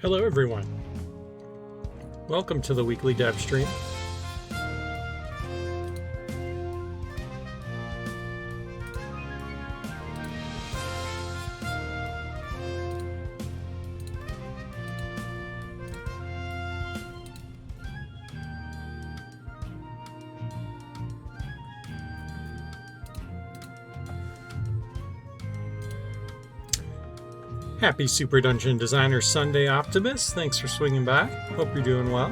Hello everyone. Welcome to the weekly dev stream. Happy Super Dungeon Designer Sunday, Optimus. Thanks for swinging by. Hope you're doing well.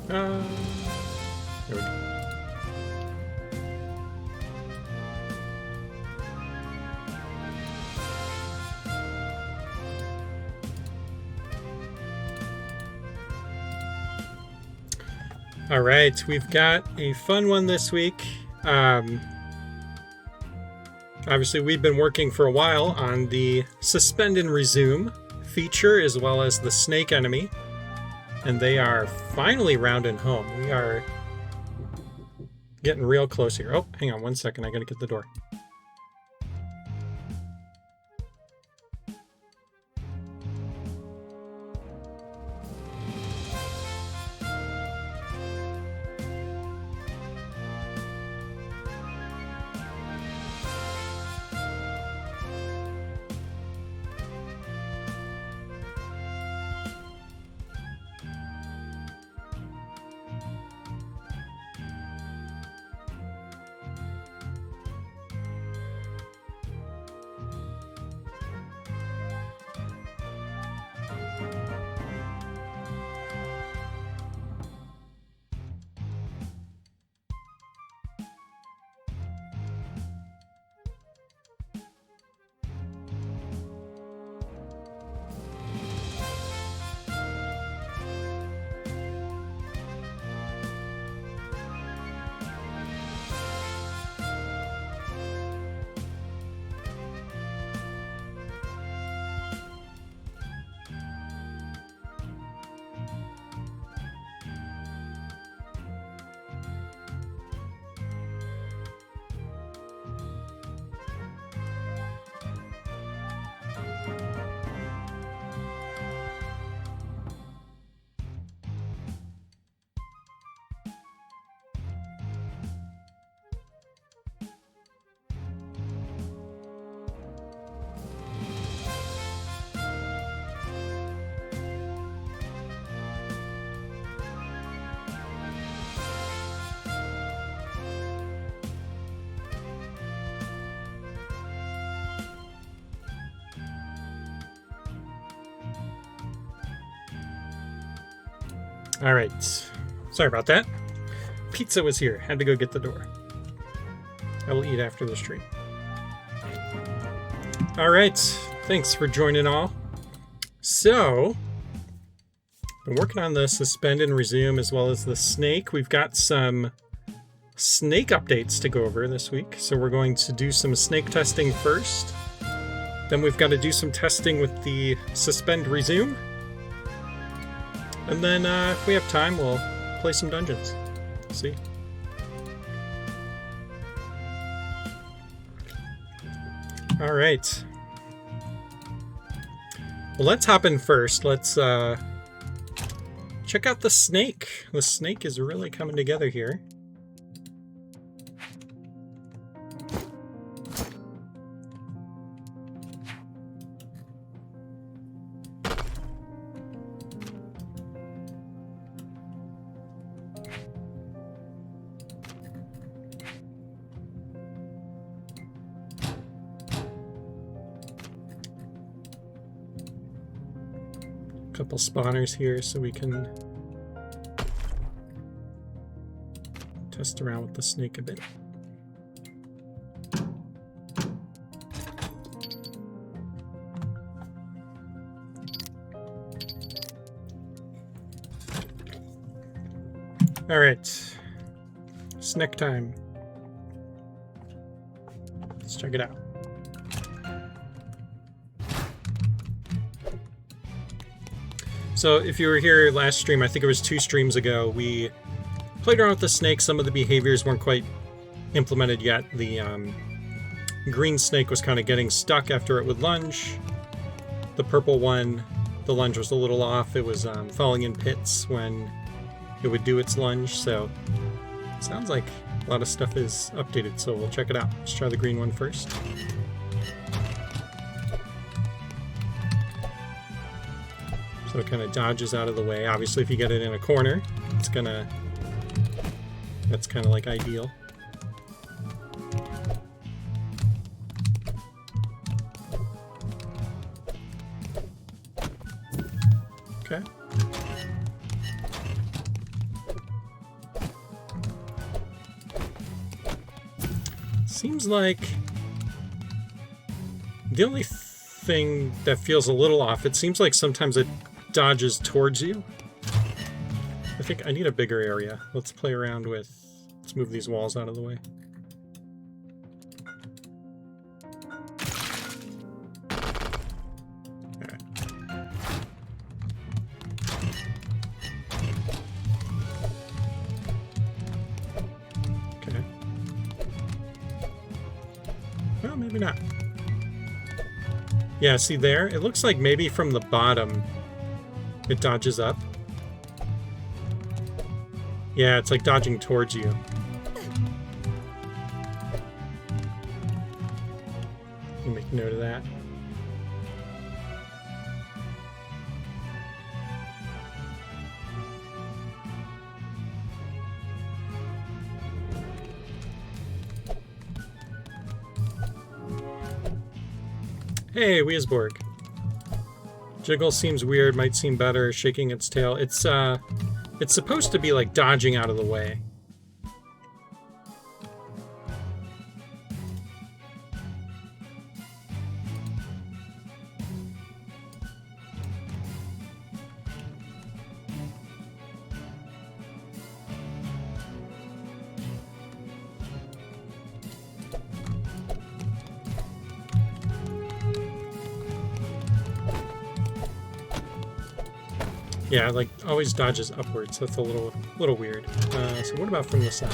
There we go. All right, we've got a fun one this week. Obviously, we've been working for a while on the Suspend and Resume feature as well as the snake enemy, and they are finally rounding home. We are getting real close here. Oh, hang on one second. I got to get the door. All right, sorry about that. Pizza was here, had to go get the door. I will eat after the stream. All right, thanks for joining all. So, been working on the Suspend and Resume as well as the snake. We've got some snake updates to go over this week. So we're going to do some snake testing first. Then we've got to do some testing with the Suspend Resume. And then if we have time, we'll play some dungeons. See? All right. Well, let's hop in first. Let's check out the snake. The snake is really coming together here. Couple spawners here so we can test around with the snake a bit. All right, snack time. Let's check it out. So if you were here last stream, I think it was 2 streams ago, we played around with the snake. Some of the behaviors weren't quite implemented yet. The green snake was kind of getting stuck after it would lunge. The purple one, the lunge was a little off. It was falling in pits when it would do its lunge. So it sounds like a lot of stuff is updated. So we'll check it out. Let's try the green one first. So it kind of dodges out of the way. Obviously, if you get it in a corner, it's gonna... That's kind of like ideal. Okay. Seems like the only thing that feels a little off, it seems like sometimes it dodges towards you. I think I need a bigger area. Let's play around with... Let's move these walls out of the way. Alright. Okay. Well, maybe not. Yeah, see there? It looks like maybe from the bottom it dodges up. Yeah, it's like dodging towards you. I'll make note of that. Hey, Weisborg. Jiggle seems weird, might seem better, shaking its tail. It's supposed to be like dodging out of the way. Yeah, like always dodges upwards. That's a little weird. So what about from the side?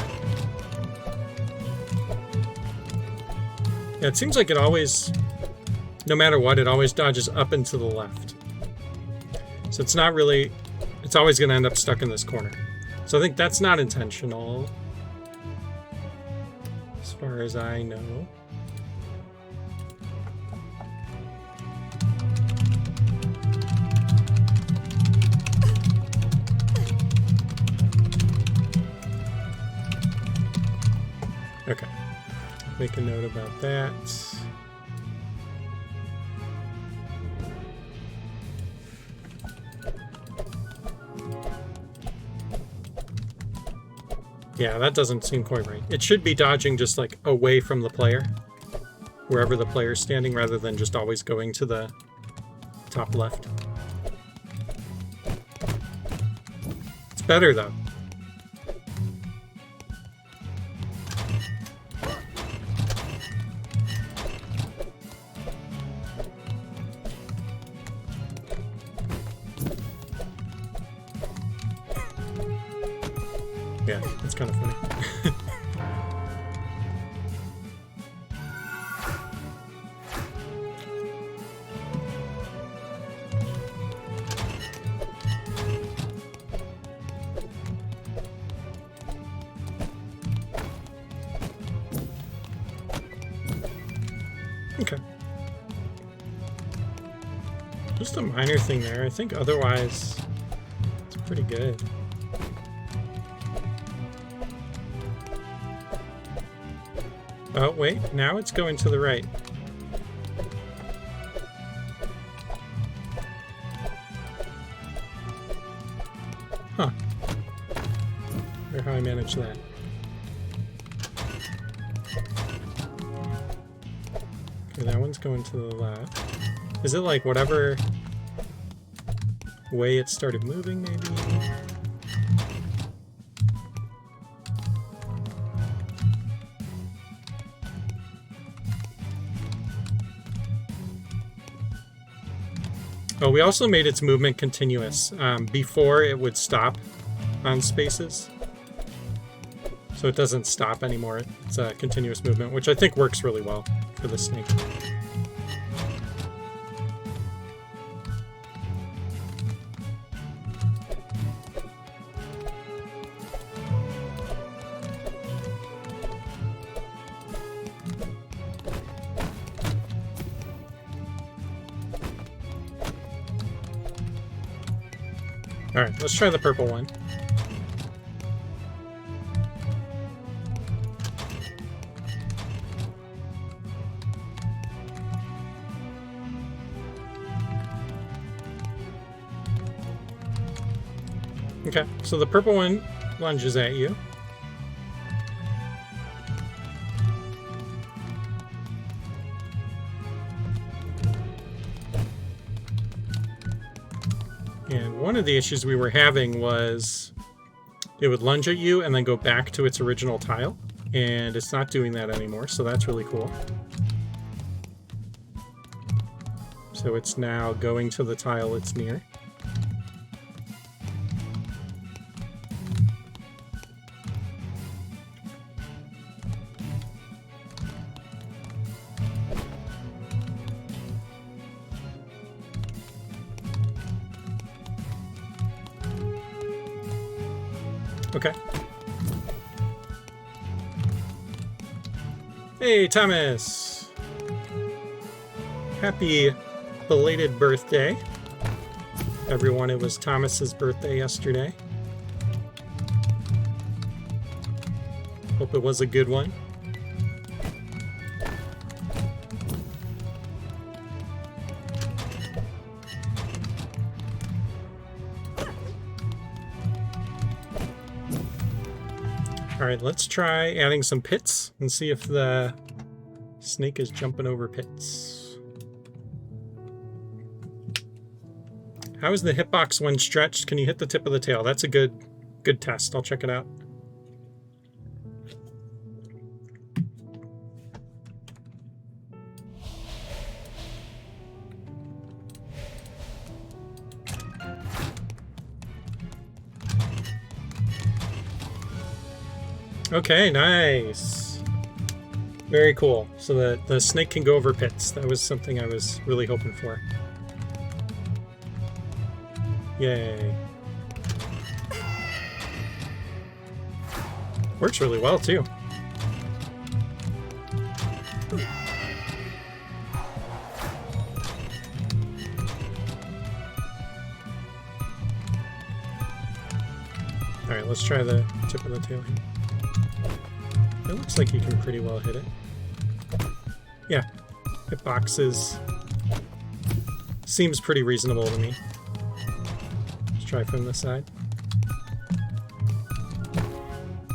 Yeah, it seems like it always, no matter what, it always dodges up and to the left. So it's not really, it's always going to end up stuck in this corner. So I think that's not intentional, as far as I know. Okay, make a note about that. Yeah, that doesn't seem quite right. It should be dodging just like away from the player, wherever the player's standing, rather than just always going to the top left. It's better though. Yeah, it's kind of funny. Okay. Just a minor thing there. I think otherwise it's pretty good. Oh, wait, now it's going to the right. Huh. Wonder how I managed that. Okay, that one's going to the left. Is it like whatever way it started moving, maybe? Oh, we also made its movement continuous. Before, it would stop on spaces. So it doesn't stop anymore. It's a continuous movement, which I think works really well for the snake. Alright, let's try the purple one. Okay, so the purple one lunges at you. And one of the issues we were having was it would lunge at you and then go back to its original tile. And it's not doing that anymore, so that's really cool. So it's now going to the tile it's near. Okay. Hey, Thomas! Happy belated birthday. Everyone, it was Thomas's birthday yesterday. Hope it was a good one. Alright, let's try adding some pits and see if the snake is jumping over pits. How is the hitbox when stretched? Can you hit the tip of the tail? That's a good test. I'll check it out. Okay, nice. Very cool. So the snake can go over pits. That was something I was really hoping for. Yay. Works really well, too. Alright, let's try the tip of the tail here. It looks like you can pretty well hit it. Yeah, hitboxes seems pretty reasonable to me. Let's try from this side.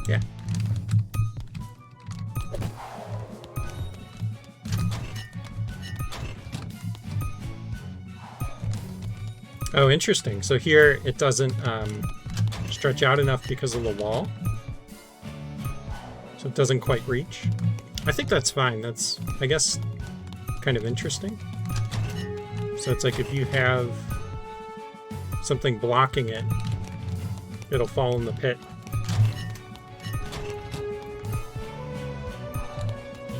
Yeah. Oh, interesting. So here it doesn't stretch out enough because of the wall. So it doesn't quite reach. I think that's fine. That's, I guess, kind of interesting. So it's like if you have something blocking it, it'll fall in the pit.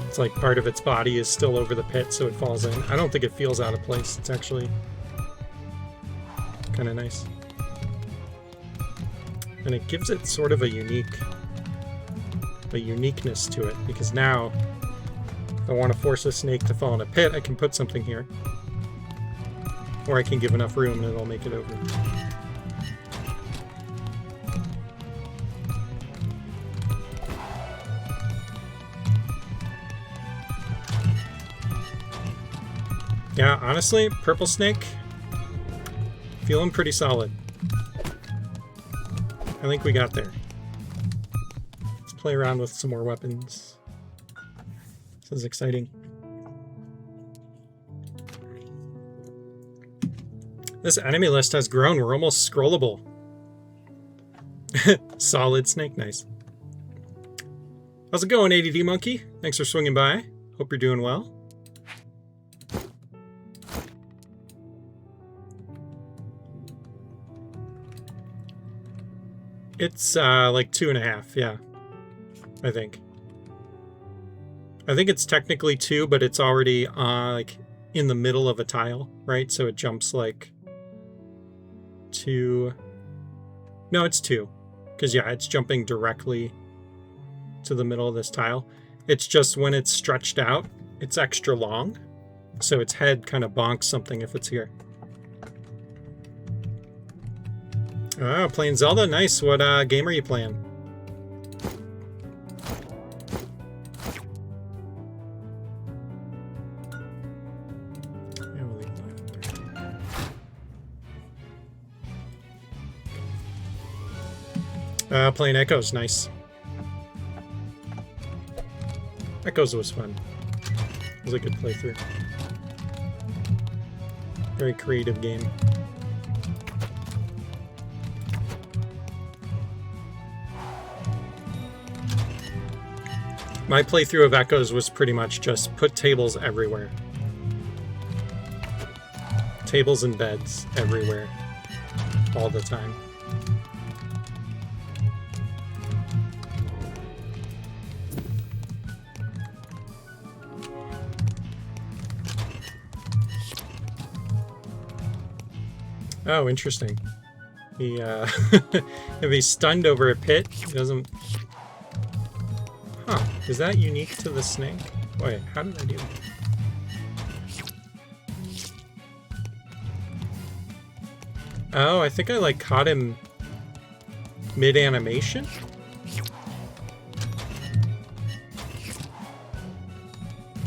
It's like part of its body is still over the pit, so it falls in. I don't think it feels out of place. It's actually kind of nice. And it gives it sort of a uniqueness to it, because now if I want to force a snake to fall in a pit, I can put something here. Or I can give enough room and it'll make it over. Yeah, honestly, purple snake, feeling pretty solid. I think we got there. Let's play around with some more weapons. This is exciting. This enemy list has grown. We're almost scrollable. Solid snake, nice. How's it going, ADD Monkey? Thanks for swinging by. Hope you're doing well. It's like 2.5, yeah. I think it's technically 2, but it's already like in the middle of a tile, right? So it jumps like 2. No, it's 2. Because, yeah, it's jumping directly to the middle of this tile. It's just when it's stretched out, it's extra long. So its head kind of bonks something if it's here. Oh, playing Zelda? Nice. What game are you playing? Playing Echoes, nice. Echoes was fun. It was a good playthrough. Very creative game. My playthrough of Echoes was pretty much just put tables everywhere. Tables and beds everywhere. All the time. Oh, interesting. He, if he's stunned over a pit, he doesn't... Huh. Is that unique to the snake? Wait, how did I do that? Oh, I think I, like, caught him mid-animation?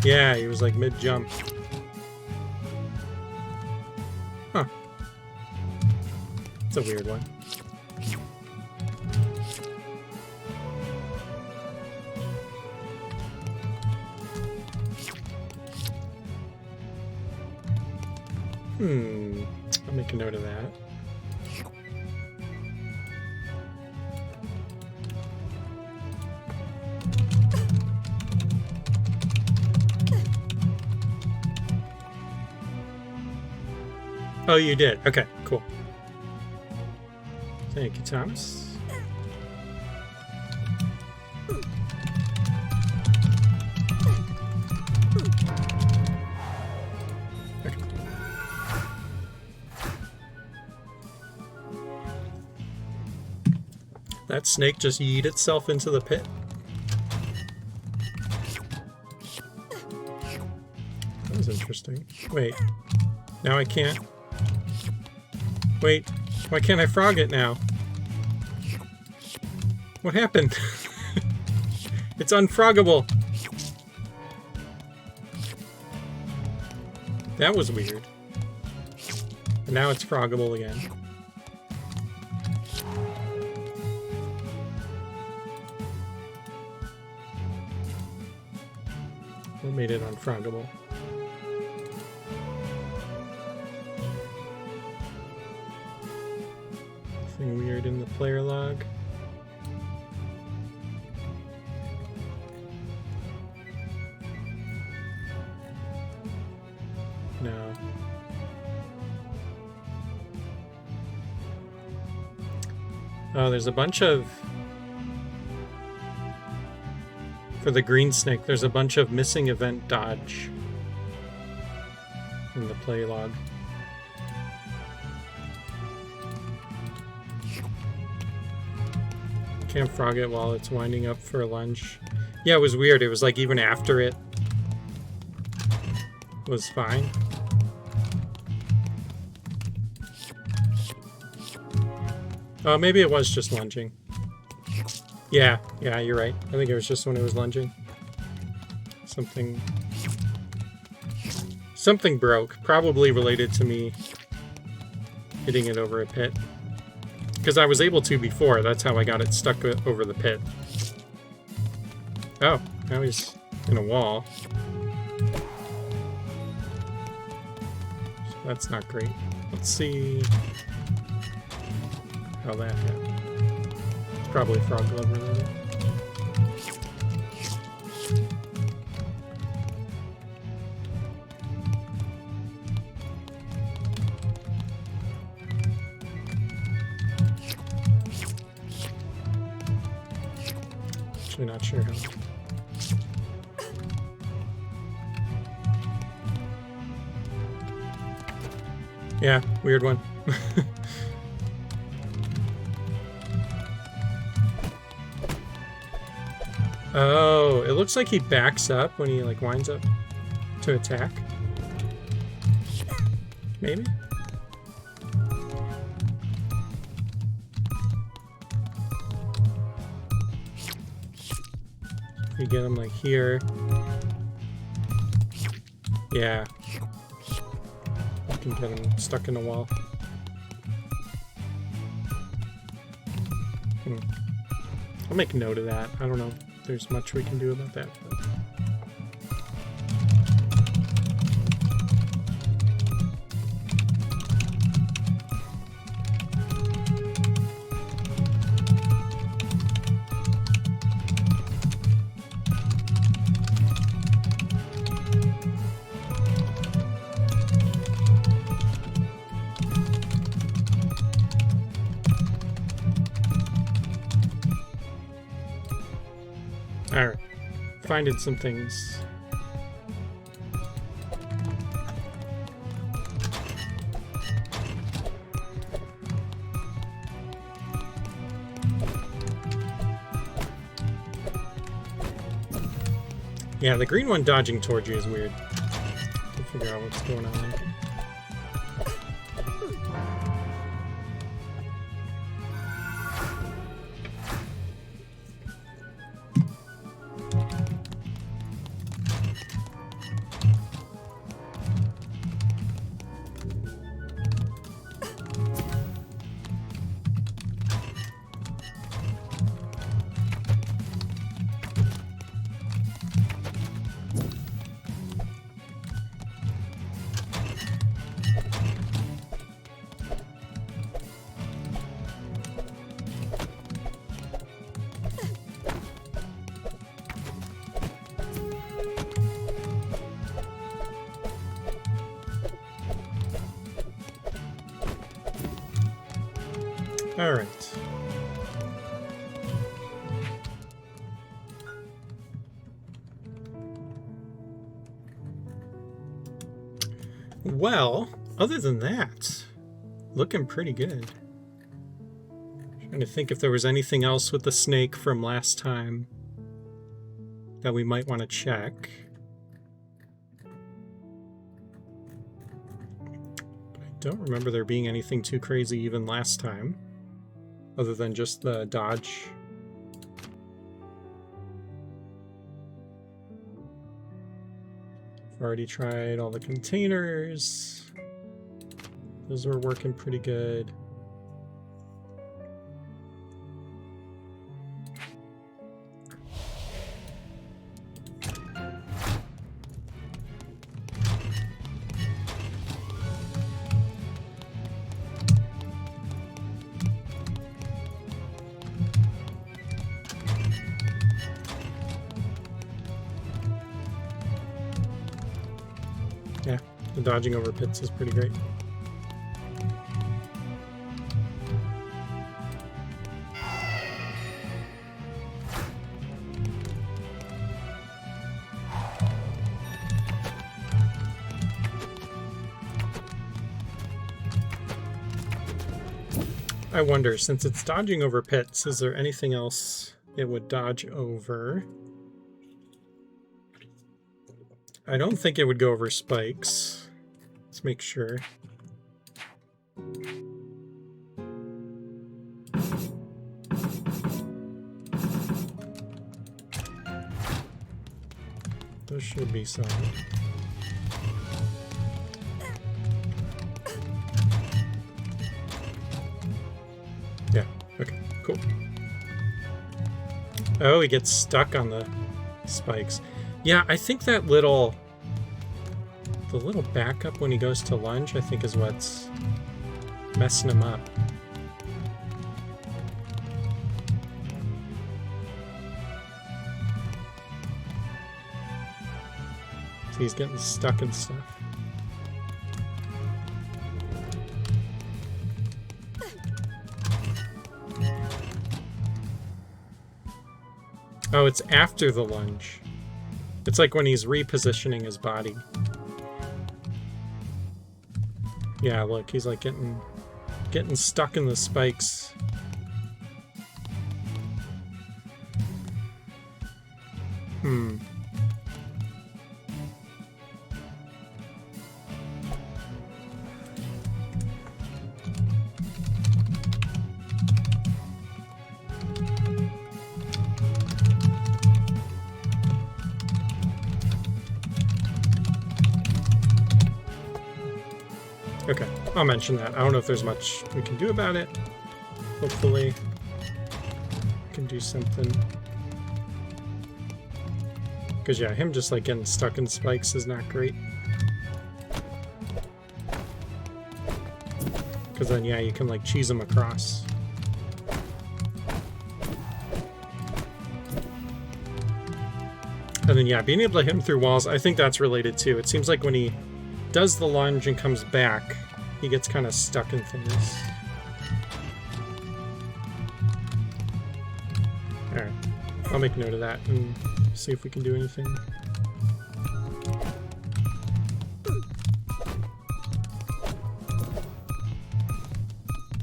Yeah, he was, like, mid-jump. Huh. It's a weird one. I'll make a note of that. Oh, you did? Okay, cool. Thank you, Thomas. Okay. That snake just yeet itself into the pit. That was interesting. Wait. Now I can't. Wait. Why can't I frog it now? What happened? It's unfroggable. That was weird. And now it's froggable again. What made it unfroggable? Anything weird in the player log? No. Oh, there's a bunch of... For the green snake, there's a bunch of missing event dodge in the play log. Can't frog it while it's winding up for lunch. Yeah, it was weird. It was like even after it was fine. Oh, maybe it was just lunging. Yeah, you're right. I think it was just when it was lunging. Something broke. Probably related to me hitting it over a pit. Because I was able to before. That's how I got it stuck over the pit. Oh, now he's in a wall. So that's not great. Let's see how that happened. It's probably frog glove related. Actually not sure how. Yeah, weird one. Oh, it looks like he backs up when he like winds up to attack. Maybe? You get him like here. Yeah. You can get him stuck in the wall. I'll make note of that. I don't know if there's much we can do about that. But... Alright, finding some things. Yeah, the green one dodging towards you is weird. To figure out what's going on there. All right. Well, other than that, looking pretty good. Trying to think if there was anything else with the snake from last time that we might want to check. I don't remember there being anything too crazy even last time, other than just the dodge. I've already tried all the containers. Those were working pretty good. Yeah, the dodging over pits is pretty great. I wonder, since it's dodging over pits, is there anything else it would dodge over? I don't think it would go over spikes. Let's make sure. Those should be some. Yeah, okay, cool. Oh, he gets stuck on the spikes. Yeah, I think that the little backup when he goes to lunge, I think is what's messing him up. So he's getting stuck and stuff. Oh, it's after the lunge. It's like when he's repositioning his body. Yeah, look, he's like getting stuck in the spikes. Okay, I'll mention that. I don't know if there's much we can do about it. Hopefully, we can do something. Because, yeah, him just, like, getting stuck in spikes is not great. Because then, yeah, you can, like, cheese him across. And then, yeah, being able to hit him through walls, I think that's related, too. It seems like when he does the lunge and comes back, he gets kind of stuck in things. Alright, I'll make note of that and see if we can do anything.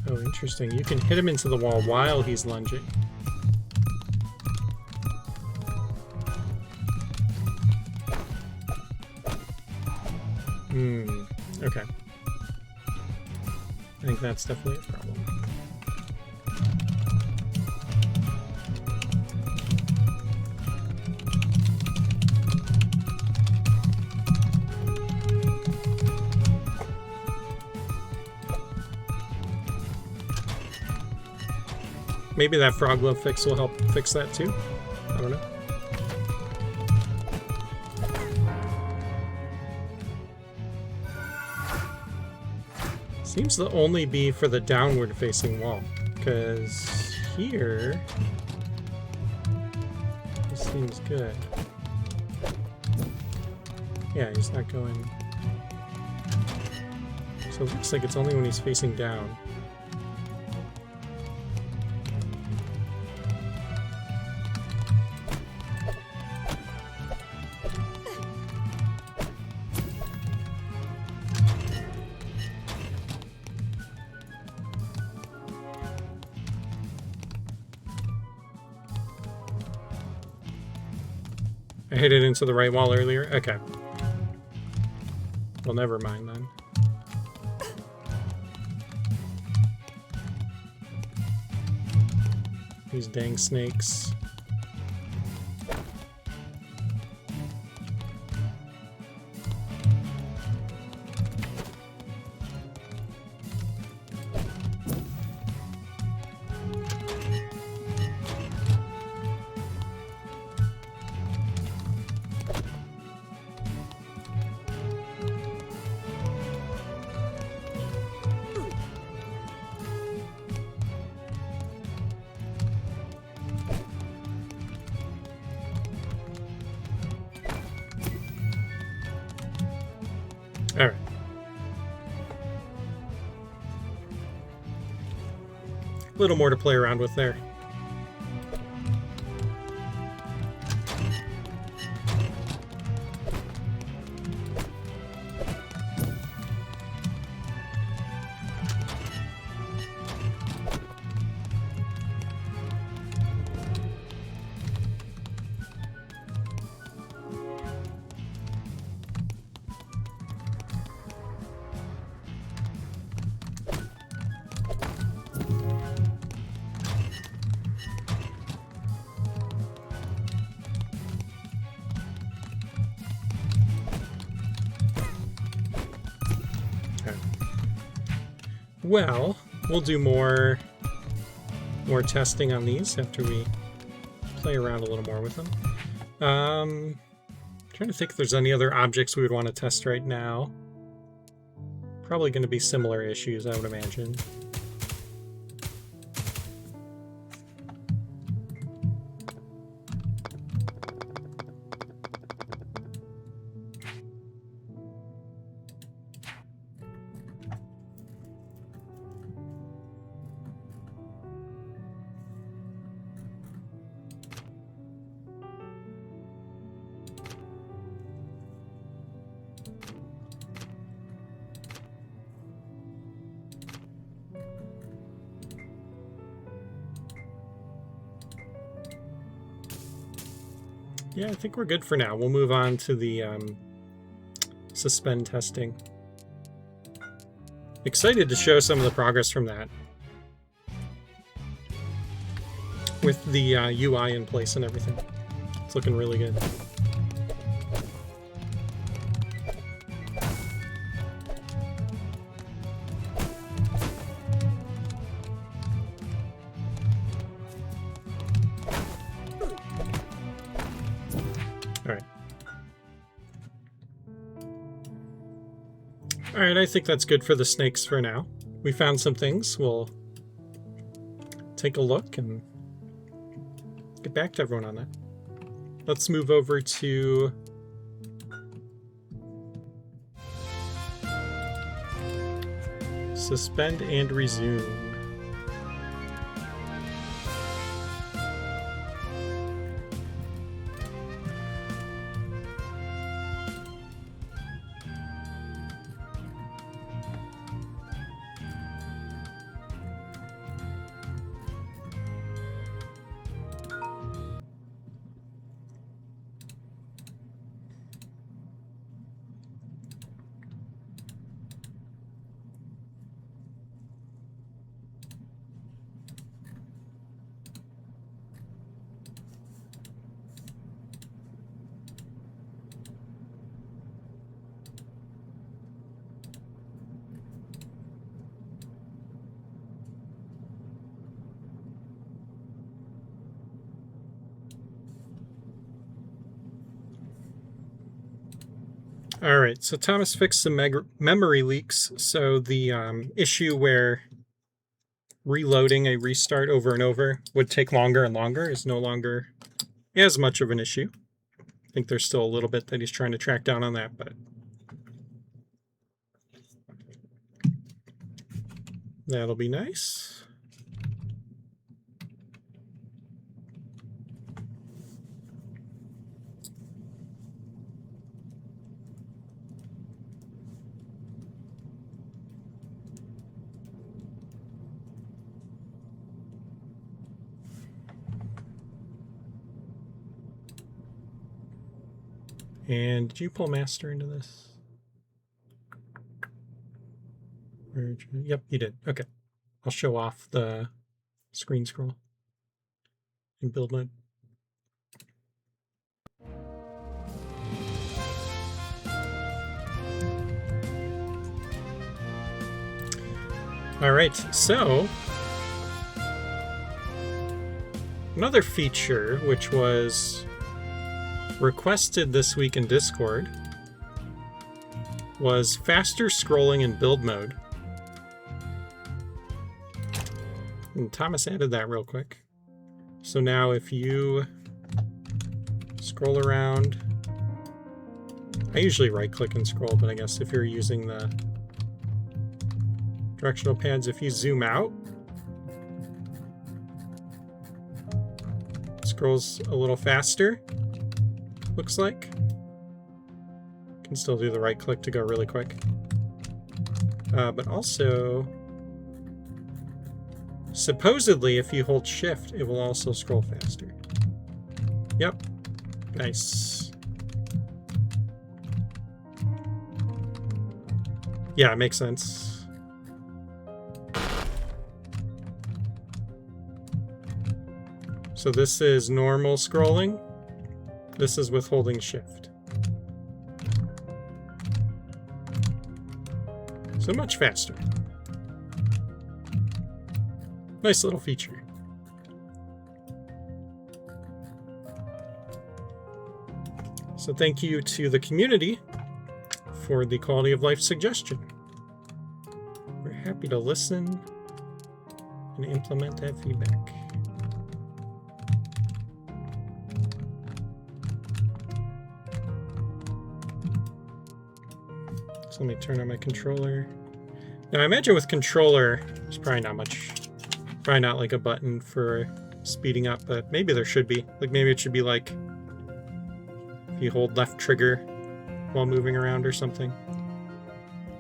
Oh, interesting. You can hit him into the wall while he's lunging. Okay. I think that's definitely a problem. Maybe that frog glove fix will help fix that too? I don't know. Seems to only be for the downward facing wall, because here this seems good. Yeah, he's not going. So it looks like it's only when he's facing down. I hit it into the right wall earlier? Okay. Well, never mind then. These dang snakes. Alright. A little more to play around with there. Well, we'll do more testing on these after we play around a little more with them. Trying to think if there's any other objects we would want to test right now. Probably going to be similar issues, I would imagine. yeah, I think we're good for now. We'll move on to the suspend testing. Excited to show some of the progress from that. With the UI in place and everything. It's looking really good. Alright, I think that's good for the snakes for now. We found some things. We'll take a look and get back to everyone on that. Let's move over to suspend and resume. Alright, so Thomas fixed some memory leaks, so the issue where reloading a restart over and over would take longer and longer is no longer as much of an issue. I think there's still a little bit that he's trying to track down on that, but that'll be nice. And did you pull master into this? Yep, you did. Okay. I'll show off the screen scroll in build mode. All right, so another feature which was requested this week in Discord was faster scrolling in build mode. And Thomas added that real quick. So now if you scroll around, I usually right click and scroll, but I guess if you're using the directional pads, if you zoom out, it scrolls a little faster. Looks like. Can still do the right click to go really quick. But also, supposedly if you hold shift, it will also scroll faster. Yep. Nice. Yeah, it makes sense. So this is normal scrolling. This is with holding shift. So much faster. Nice little feature. So thank you to the community for the quality of life suggestion. We're happy to listen and implement that feedback. Let me turn on my controller. Now I imagine with controller, there's probably not like a button for speeding up, but maybe there should be. Like maybe it should be like if you hold left trigger while moving around or something,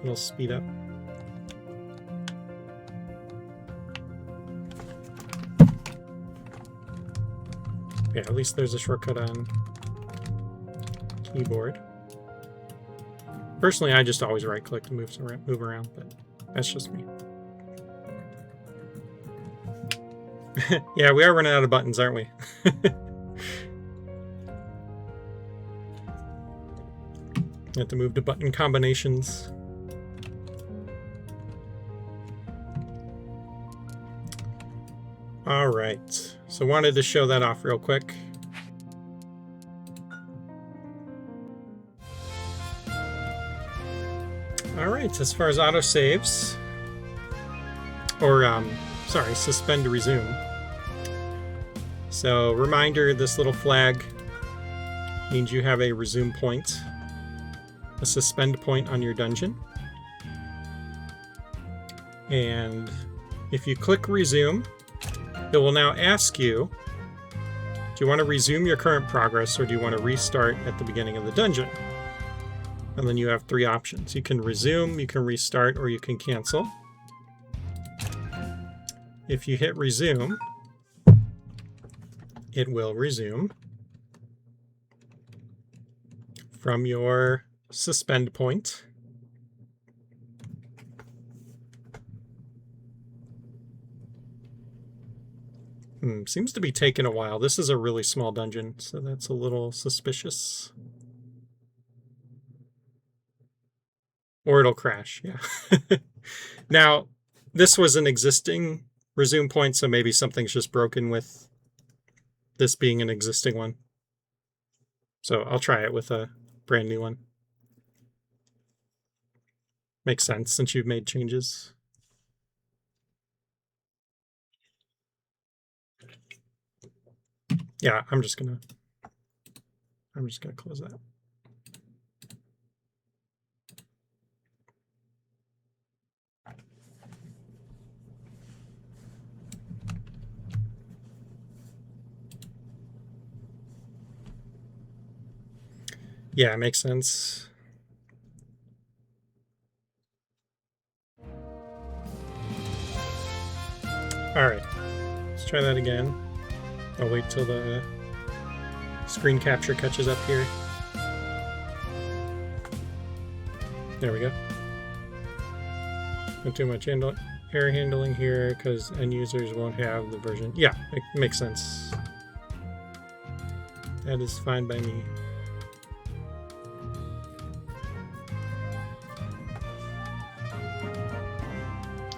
it'll speed up. Yeah, at least there's a shortcut on keyboard. Personally, I just always right-click to move around, but that's just me. Yeah, we are running out of buttons, aren't we? Have to move to button combinations. All right, so wanted to show that off real quick. All right, as far as autosaves, or sorry, suspend to resume. So reminder, this little flag means you have a resume point, a suspend point on your dungeon. And if you click resume, it will now ask you, do you want to resume your current progress or do you want to restart at the beginning of the dungeon? And then you have three options. You can resume, you can restart, or you can cancel. If you hit resume, it will resume from your suspend point. Seems to be taking a while. This is a really small dungeon, so that's a little suspicious. Or it'll crash, yeah. Now, this was an existing resume point, so maybe something's just broken with this being an existing one. So I'll try it with a brand new one. Makes sense since you've made changes. Yeah, I'm just gonna close that. Yeah, it makes sense. All right, let's try that again. I'll wait till the screen capture catches up here. There we go. Not too much error handling here because end users won't have the version. Yeah, it makes sense. That is fine by me.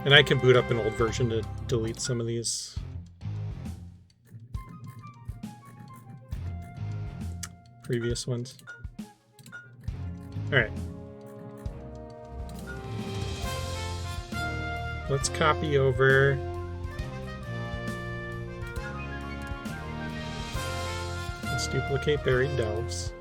And I can boot up an old version to delete some of these. Previous ones. All right. Let's copy over. Let's duplicate buried delves.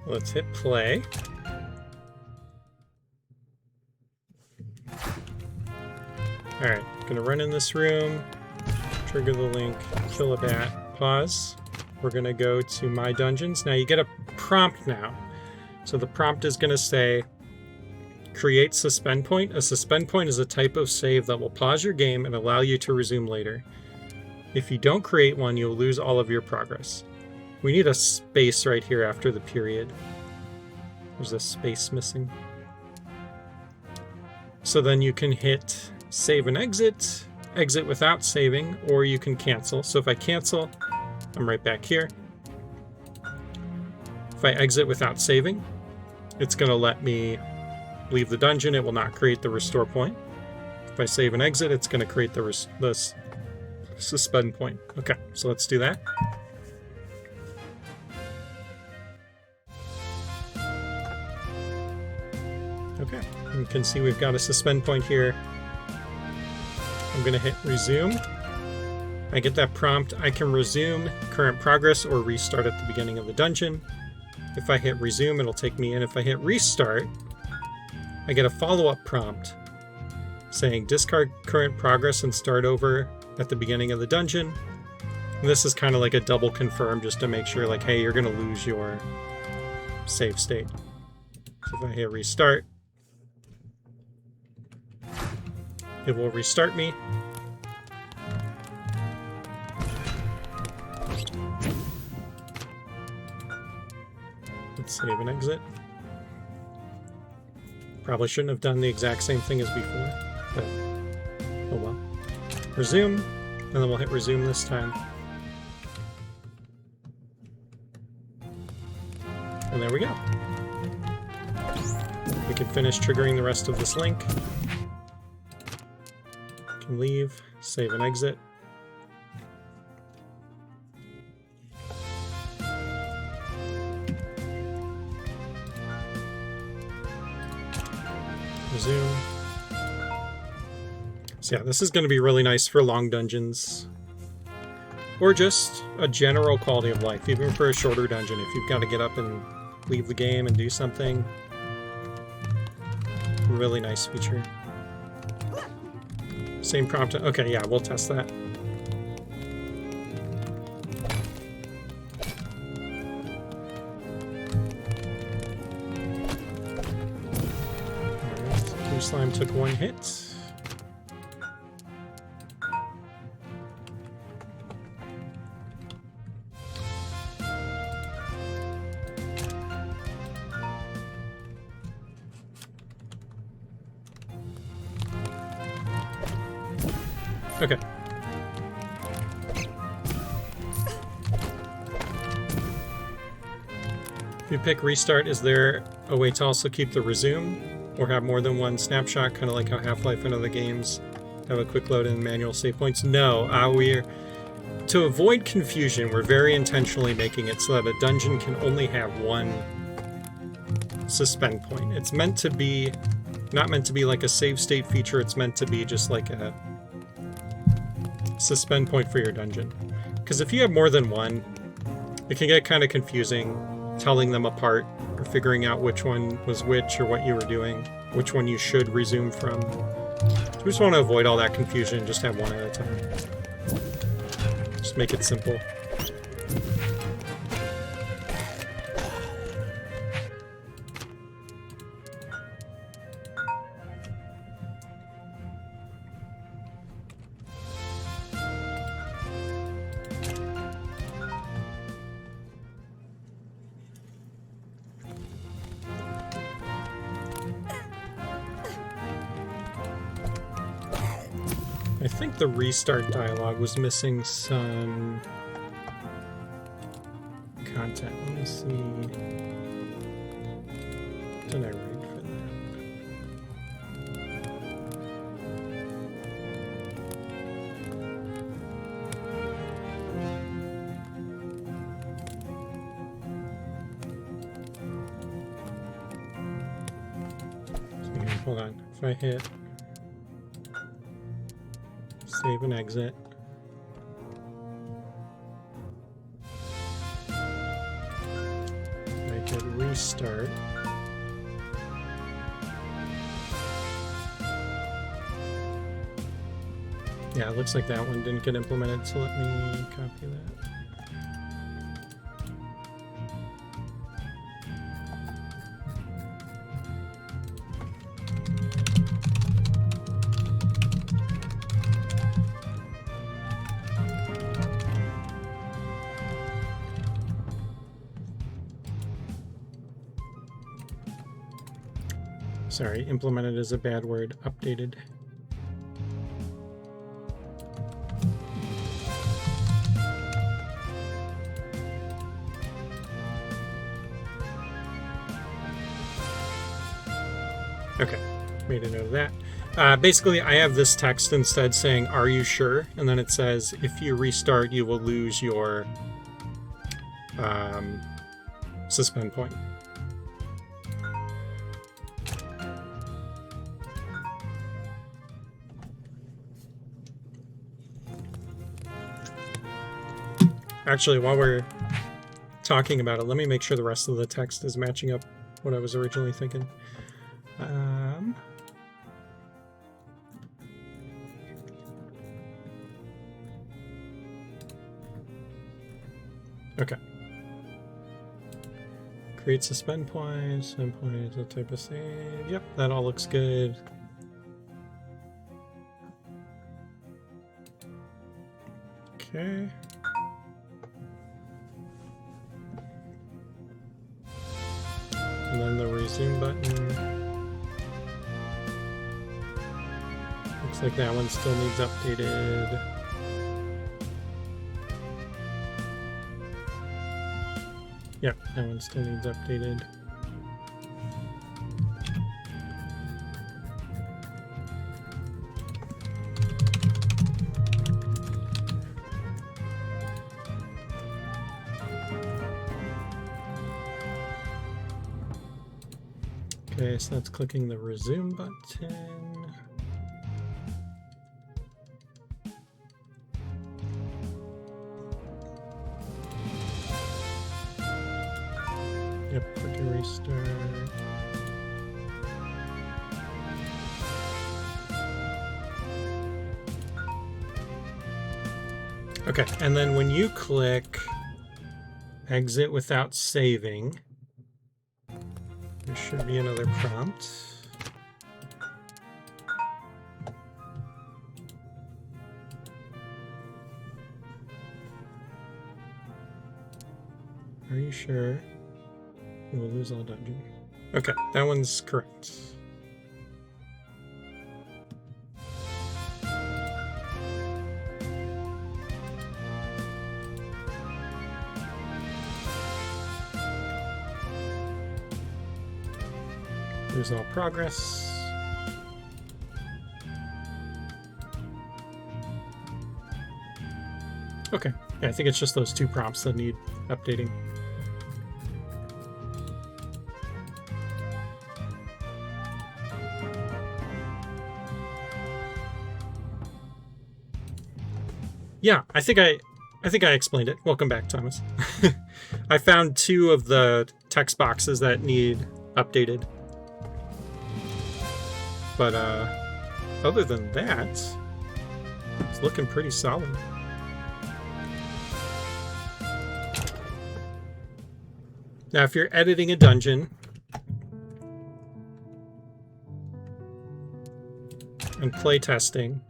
Let's hit play. All right, gonna run in this room, trigger the link, kill a bat, pause. We're gonna go to My Dungeons. Now you get a prompt now. So the prompt is gonna say, create suspend point. A suspend point is a type of save that will pause your game and allow you to resume later. If you don't create one, you'll lose all of your progress. We need a space right here after the period. There's a space missing. So then you can hit save and exit, exit without saving, or you can cancel. So if I cancel, I'm right back here. If I exit without saving, it's going to let me leave the dungeon. It will not create the restore point. If I save and exit, it's going to create the suspend point. Okay, so let's do that. Okay, you can see we've got a suspend point here. I'm going to hit resume. I get that prompt. I can resume current progress or restart at the beginning of the dungeon. If I hit resume, it'll take me in. If I hit restart, I get a follow-up prompt saying discard current progress and start over at the beginning of the dungeon. And this is kind of like a double confirm just to make sure, like, hey, you're going to lose your save state. So if I hit restart, It will restart me. Let's save and exit. Probably shouldn't have done the exact same thing as before, but oh well. Resume, and then we'll hit resume this time. And there we go. We can finish triggering the rest of this link. Can leave, save and exit. Resume. So yeah, this is going to be really nice for long dungeons. Or just a general quality of life, even for a shorter dungeon. If you've got to get up and leave the game and do something. Really nice feature. Same prompt. Okay, yeah, we'll test that. Alright, Slime took one hit. Okay. If you pick restart, is there a way to also keep the resume or have more than one snapshot, kind of like how Half-Life and other games have a quick load and manual save points? No, to avoid confusion, we're very intentionally making it so that a dungeon can only have one suspend point. It's meant to be, not meant to be like a save state feature, it's meant to be just like a suspend point for your dungeon. Because if you have more than one, it can get kind of confusing telling them apart or figuring out which one was which or what you were doing, which one you should resume from. So we just want to avoid all that confusion and just have one at a time. Just make it simple. I think the restart dialogue was missing some content. Let me see. Did I read for that? So, hold on. If I hit save and exit. I hit restart. Yeah, it looks like that one didn't get implemented, so let me copy that. Sorry, implemented is a bad word. Updated. Okay, made a note of that. Basically, I have this text instead saying, "Are you sure?" And then it says, "If you restart, you will lose your suspend point." Actually, while we're talking about it, let me make sure the rest of the text is matching up what I was originally thinking. Okay. Create suspend points, send points, that type of save. Yep, that all looks good. Okay. And then the resume button. Looks like that one still needs updated. Yep, that one still needs updated. Okay, so that's clicking the resume button. Yep, click and restart. Okay, and then when you click exit without saving, there should be another prompt. Are you sure? You will lose all dungeon. Okay, that one's correct. Lose all progress. Okay, yeah, I think it's just those two prompts that need updating. Yeah, I think I explained it. Welcome back, Thomas. I found two of the text boxes that need updated. But other than that, it's looking pretty solid. Now, if you're editing a dungeon and playtesting,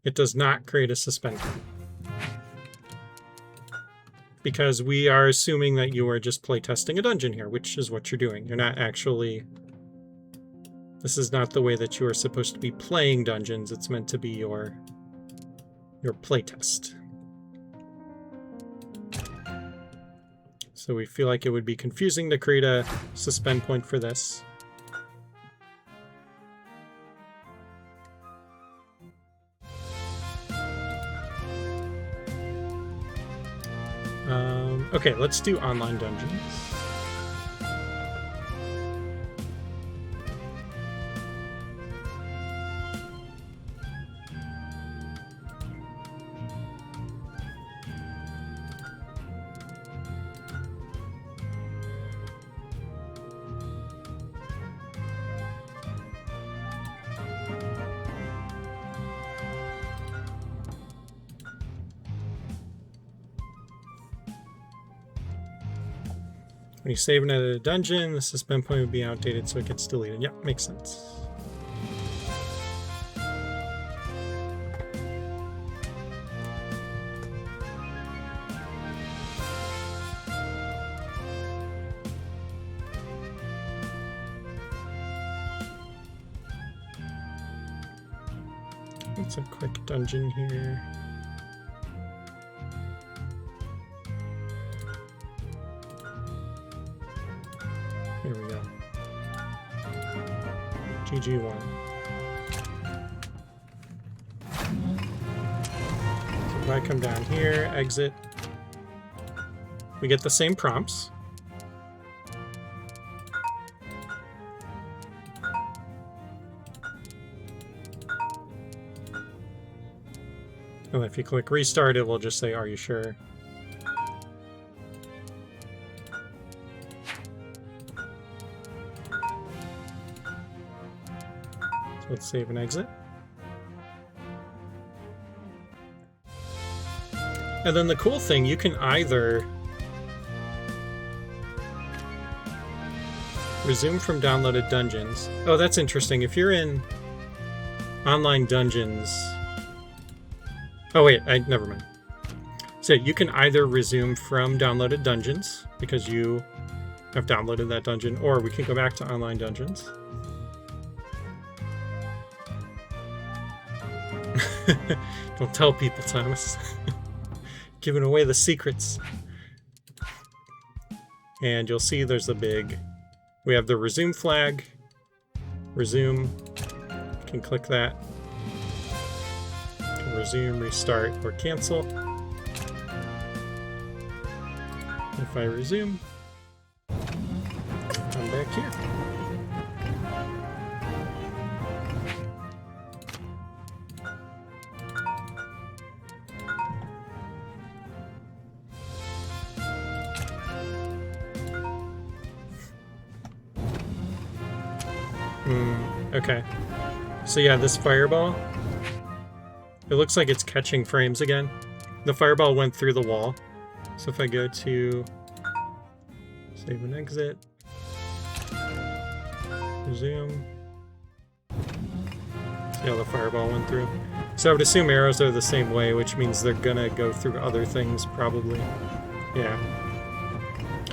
it does not create a suspend point. Because we are assuming that you are just playtesting a dungeon here, which is what you're doing. You're not actually... This is not the way that you are supposed to be playing dungeons. It's meant to be your playtest. So we feel like it would be confusing to create a suspend point for this. Okay, let's do online dungeons. When you save and edit a dungeon, the suspend point would be outdated, so it gets deleted. Yep, makes sense. It's a quick dungeon here. Here we go. GG1. So if I come down here, exit, we get the same prompts. And if you click restart, it will just say, "Are you sure?" Let's save and exit. And then the cool thing, you can either resume from downloaded dungeons. Oh, that's interesting. If you're in online dungeons... Oh wait, never mind. So you can either resume from downloaded dungeons, because you have downloaded that dungeon, or we can go back to online dungeons. Don't tell people, Thomas. Giving away the secrets. And you'll see there's a big... We have the resume flag. Resume. You can click that. You can resume, restart, or cancel. If I resume, I'm back here. Okay. So yeah, this fireball, it looks like it's catching frames again. The fireball went through the wall. So if I go to save and exit, resume, see how the fireball went through? So I would assume arrows are the same way, which means they're gonna go through other things probably. Yeah.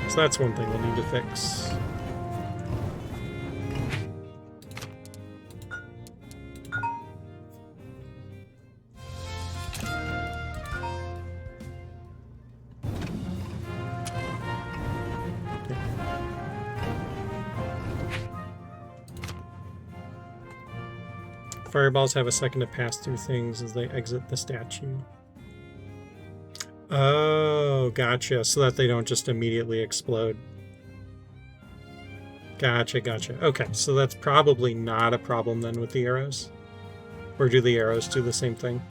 So that's one thing we'll need to fix. Fireballs have a second to pass through things as they exit the statue. Oh, gotcha. So that they don't just immediately explode. Gotcha, gotcha. Okay, so that's probably not a problem then with the arrows. Or do the arrows do the same thing?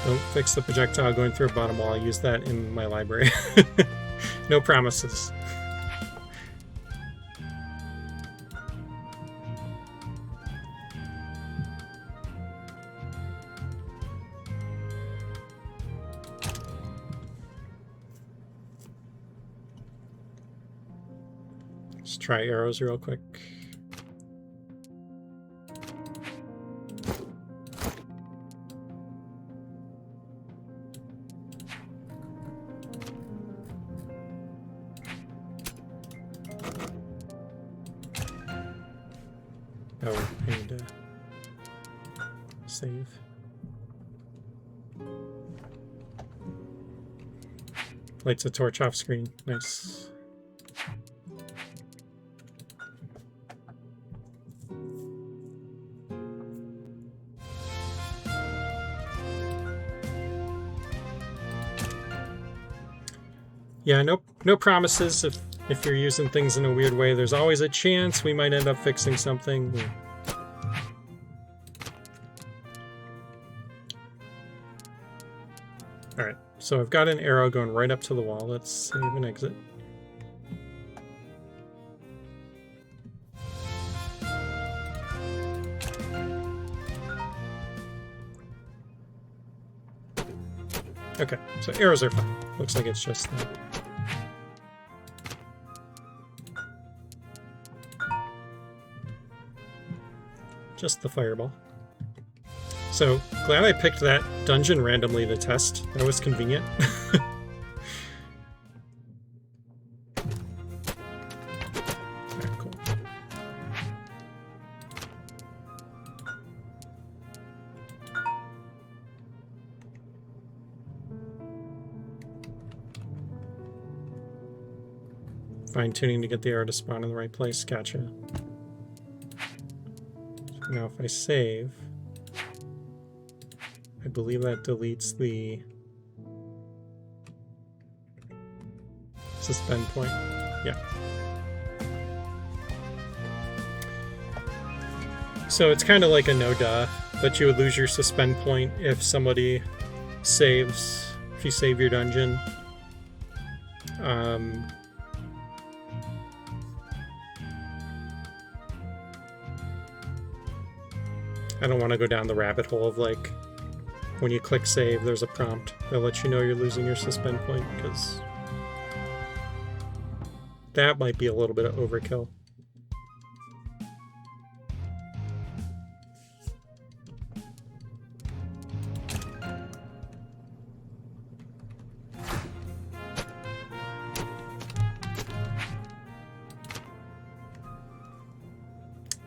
Don't fix the projectile going through a bottom wall. I use that in my library. No promises. Let's try arrows real quick. Oh, I need to save. Lights a torch off screen. Nice. Yeah, no promises. If you're using things in a weird way, there's always a chance we might end up fixing something. Alright, so I've got an arrow going right up to the wall. Let's save and exit. Okay, so arrows are fine. Looks like it's just that. Just the fireball. So, glad I picked that dungeon randomly to test. That was convenient. Alright, cool. Fine-tuning to get the arrow to spawn in the right place. Gotcha. Now if I save, I believe that deletes the suspend point. Yeah. So it's kind of like a no-duh, but you would lose your suspend point if somebody saves, if you save your dungeon. I don't want to go down the rabbit hole of like when you click save, there's a prompt that lets you know you're losing your suspend point, because that might be a little bit of overkill.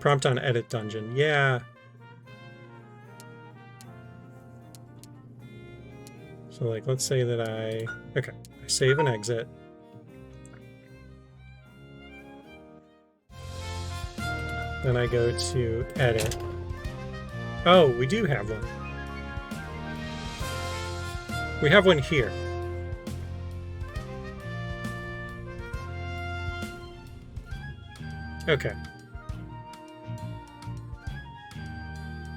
Prompt on edit dungeon. Yeah. So like, let's say that I save and exit. Then I go to edit. Oh, we do have one. We have one here. Okay.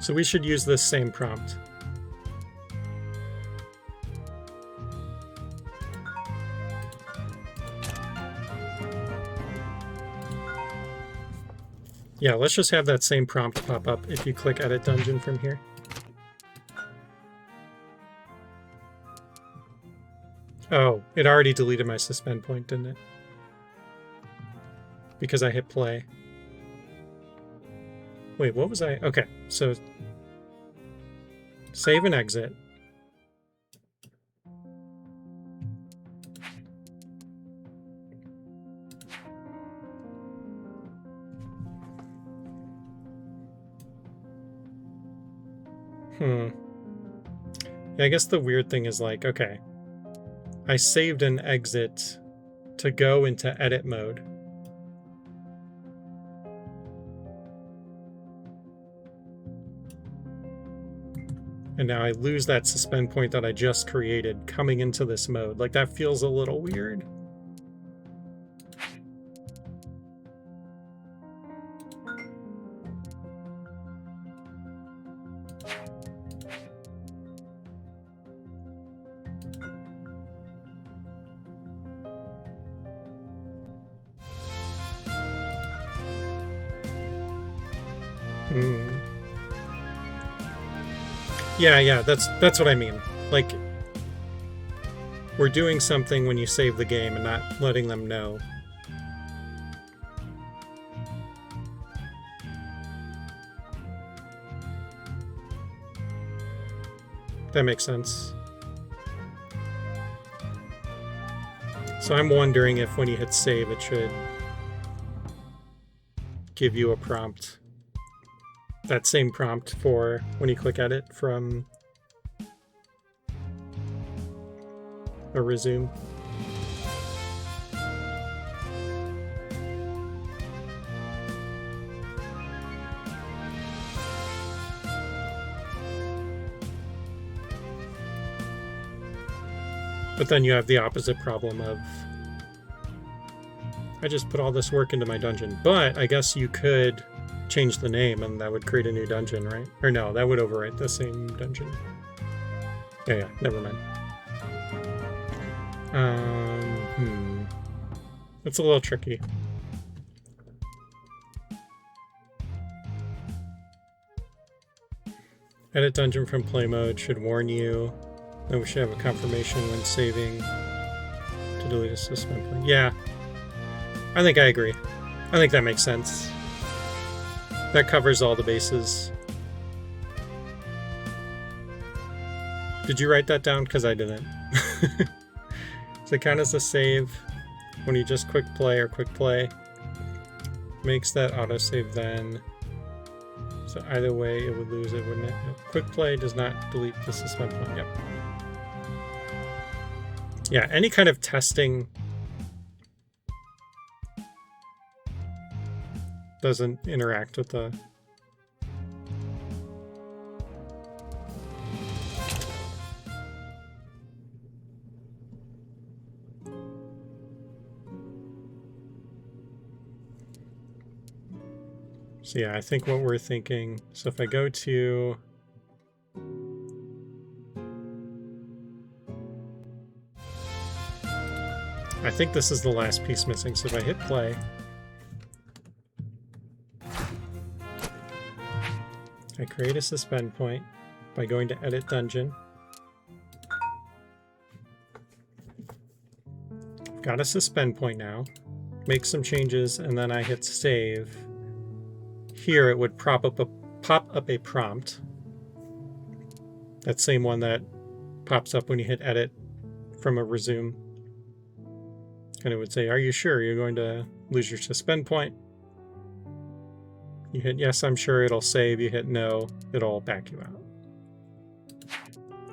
So we should use this same prompt. Yeah, let's just have that same prompt pop up if you click Edit Dungeon from here. Oh, it already deleted my suspend point, didn't it? Because I hit play. Wait, what was I? Okay, so save and exit. Yeah, I guess the weird thing is like, okay, I saved an exit to go into edit mode. And now I lose that suspend point that I just created coming into this mode. Like, that feels a little weird. Yeah, that's what I mean. Like, we're doing something when you save the game and not letting them know. That makes sense. So I'm wondering if when you hit save, it should give you a prompt. That same prompt for when you click edit from a resume. But then you have the opposite problem of, I just put all this work into my dungeon, but I guess you could change the name and that would create a new dungeon, right? Or no, that would overwrite the same dungeon. Yeah, never mind. It's a little tricky. Edit dungeon from play mode should warn you. Then we should have a confirmation when saving to delete a suspend point. Yeah, I think I agree. I think that makes sense. That covers all the bases. Did you write that down? Because I didn't. So it counts as a save when you just quick play or quick play. Makes that autosave then. So either way, it would lose it, wouldn't it? No. Quick play does not delete the suspend point. Yep. Yeah, any kind of testing doesn't interact with the... So yeah, I think what we're thinking... So if I go to... I think this is the last piece missing, so if I hit play... I create a suspend point by going to Edit Dungeon. got a suspend point now. Make some changes, and then I hit save. Here it would pop up a prompt. That same one that pops up when you hit edit from a resume. And it would say, are you sure you're going to lose your suspend point? You hit yes, I'm sure, it'll save. You hit no, it'll back you out.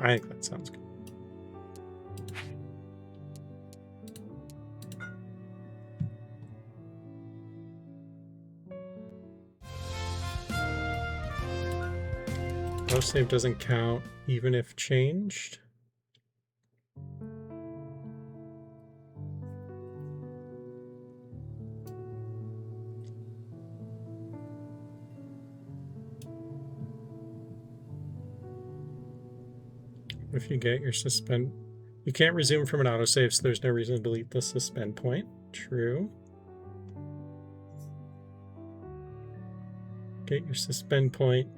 I think that sounds good. No save doesn't count even if changed. If you get your suspend, you can't resume from an autosave, so there's no reason to delete the suspend point. True. Get your suspend point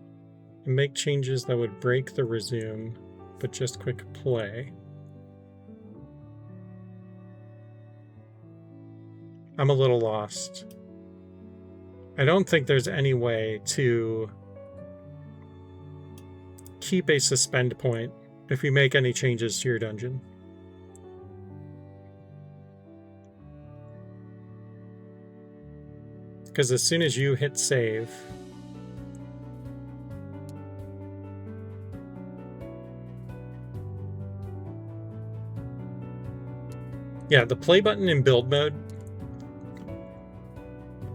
and make changes that would break the resume, but just quick play. I'm a little lost. I don't think there's any way to keep a suspend point if you make any changes to your dungeon. Because as soon as you hit save, yeah, the play button in build mode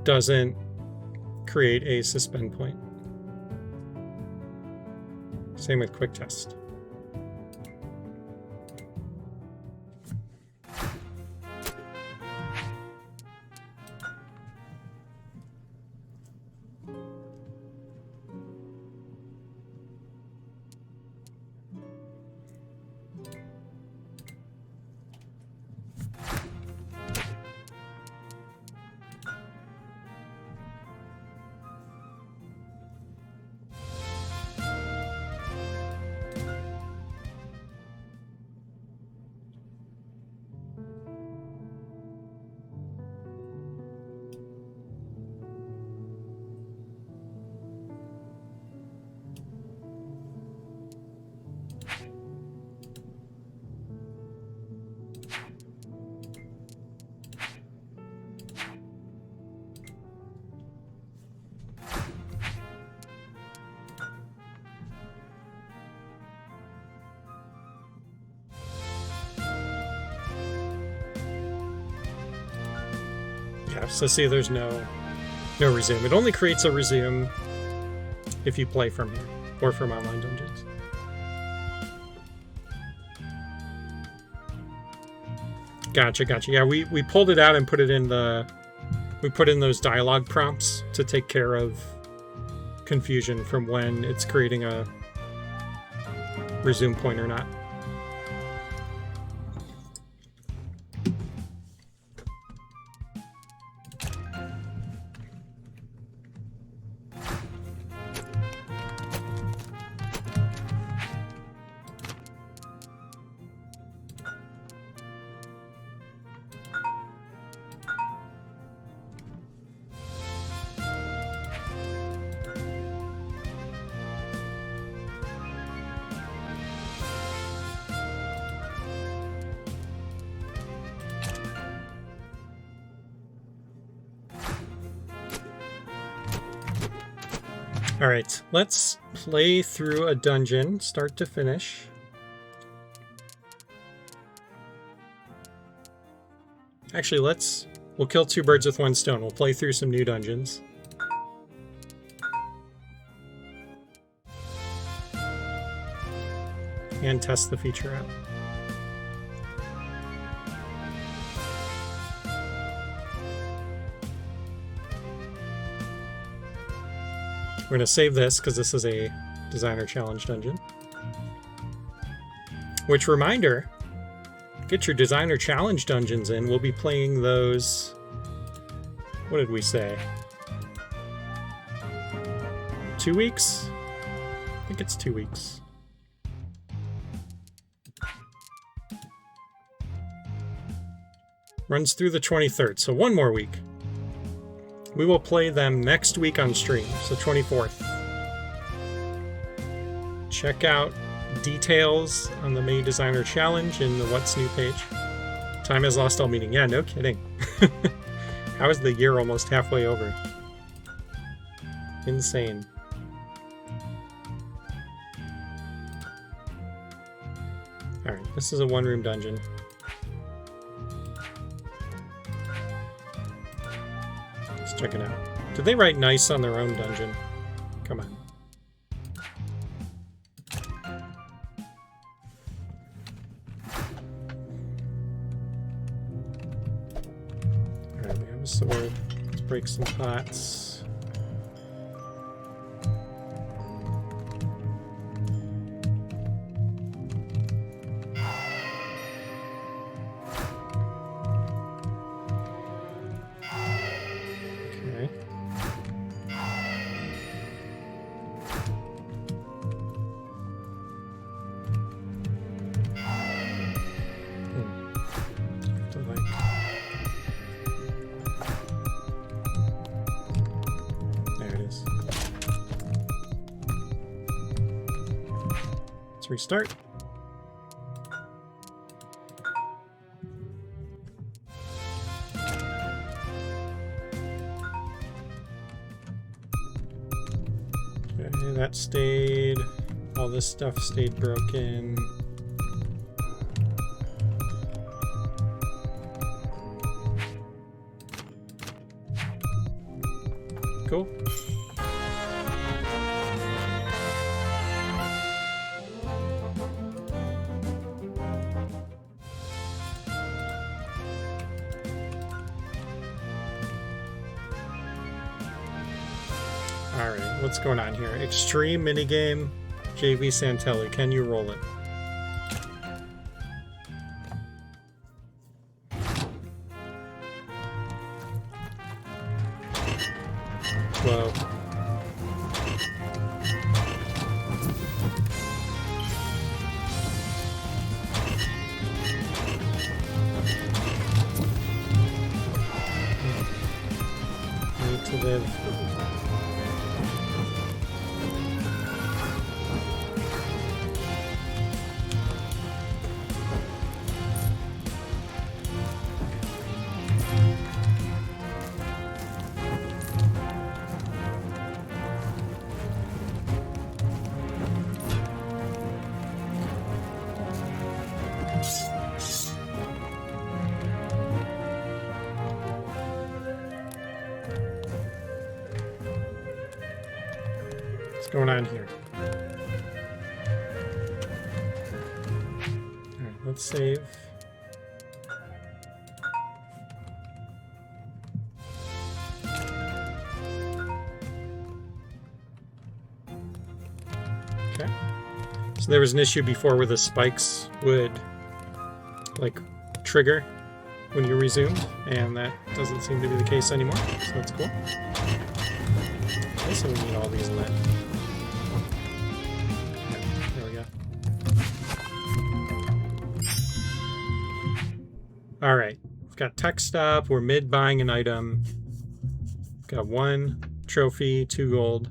doesn't create a suspend point. Same with quick test. Yeah, so see, there's no resume. It only creates a resume if you play from here or from online dungeons. Gotcha. Yeah, we pulled it out and put it in we put in those dialogue prompts to take care of confusion from when it's creating a resume point or not. All right, let's play through a dungeon, start to finish. Actually, we'll kill two birds with one stone. We'll play through some new dungeons. And test the feature out. We're going to save this because this is a designer challenge dungeon. Which, reminder, get your designer challenge dungeons in. We'll be playing those. What did we say? 2 weeks? I think it's 2 weeks. Runs through the 23rd, so one more week. We will play them next week on stream, so 24th. Check out details on the May Designer Challenge in the What's New page. Time has lost all meaning. Yeah, no kidding. How is the year almost halfway over? Insane. Alright, this is a one-room dungeon. Let's check it out. Did they write nice on their own dungeon? Come on. Alright, we have a sword. Let's break some pots. Restart. Okay, that stayed. All this stuff stayed broken. Cool. Alright, what's going on here? Extreme minigame, JV Santelli. Can you roll it? Whoa. Need to live. What's going on here? Alright, let's save. Okay. So there was an issue before where the spikes would, like, trigger when you resumed, and that doesn't seem to be the case anymore, so that's cool. Okay, so we need all these lit. There we go. Alright, we've got text up, we're mid buying an item. We've got 1 trophy, 2 gold.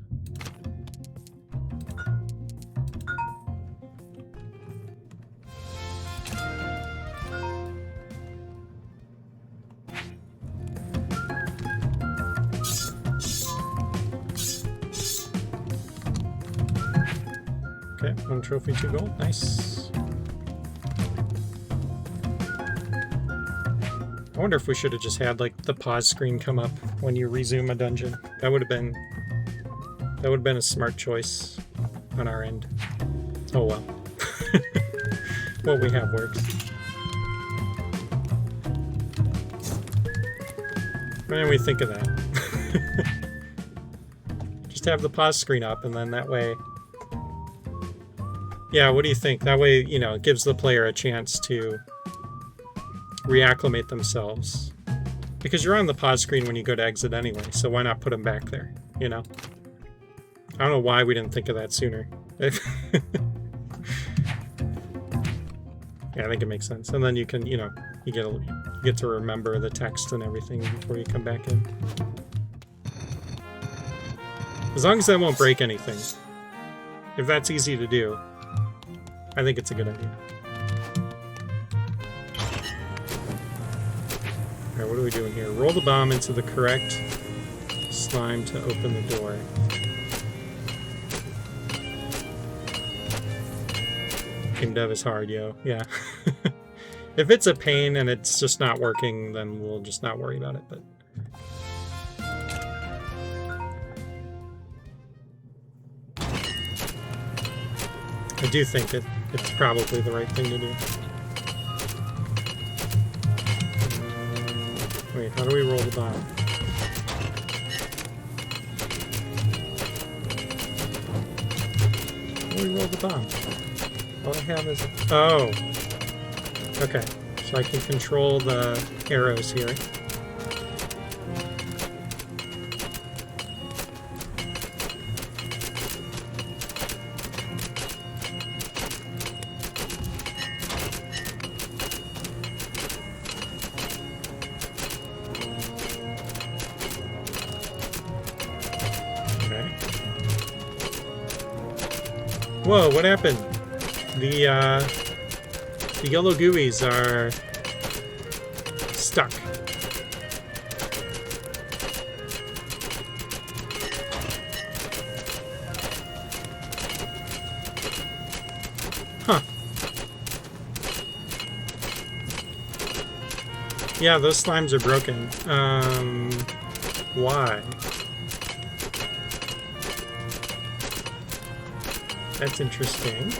Okay, 1 trophy, 2 gold. Nice. I wonder if we should have just had like the pause screen come up when you resume a dungeon. That would have been a smart choice on our end. Oh well. What we have works. Why didn't we think of that? Just have the pause screen up, and then that way. Yeah, what do you think? That way, you know, it gives the player a chance to reacclimate themselves. Because you're on the pause screen when you go to exit anyway, so why not put them back there, you know? I don't know why we didn't think of that sooner. Yeah, I think it makes sense. And then you can, you know, You get to remember the text and everything before you come back in. As long as that won't break anything. If that's easy to do, I think it's a good idea. Alright, what are we doing here? Roll the bomb into the correct slime to open the door. Game dev is hard, yo. Yeah. If it's a pain and it's just not working, then we'll just not worry about it, but... I do think it's probably the right thing to do. Wait, how do we roll the bomb? How do we roll the bomb? All I have is... Oh! Okay, so I can control the arrows here. Whoa, what happened? The yellow gooeys are stuck. Huh. Yeah, those slimes are broken. Why? That's interesting.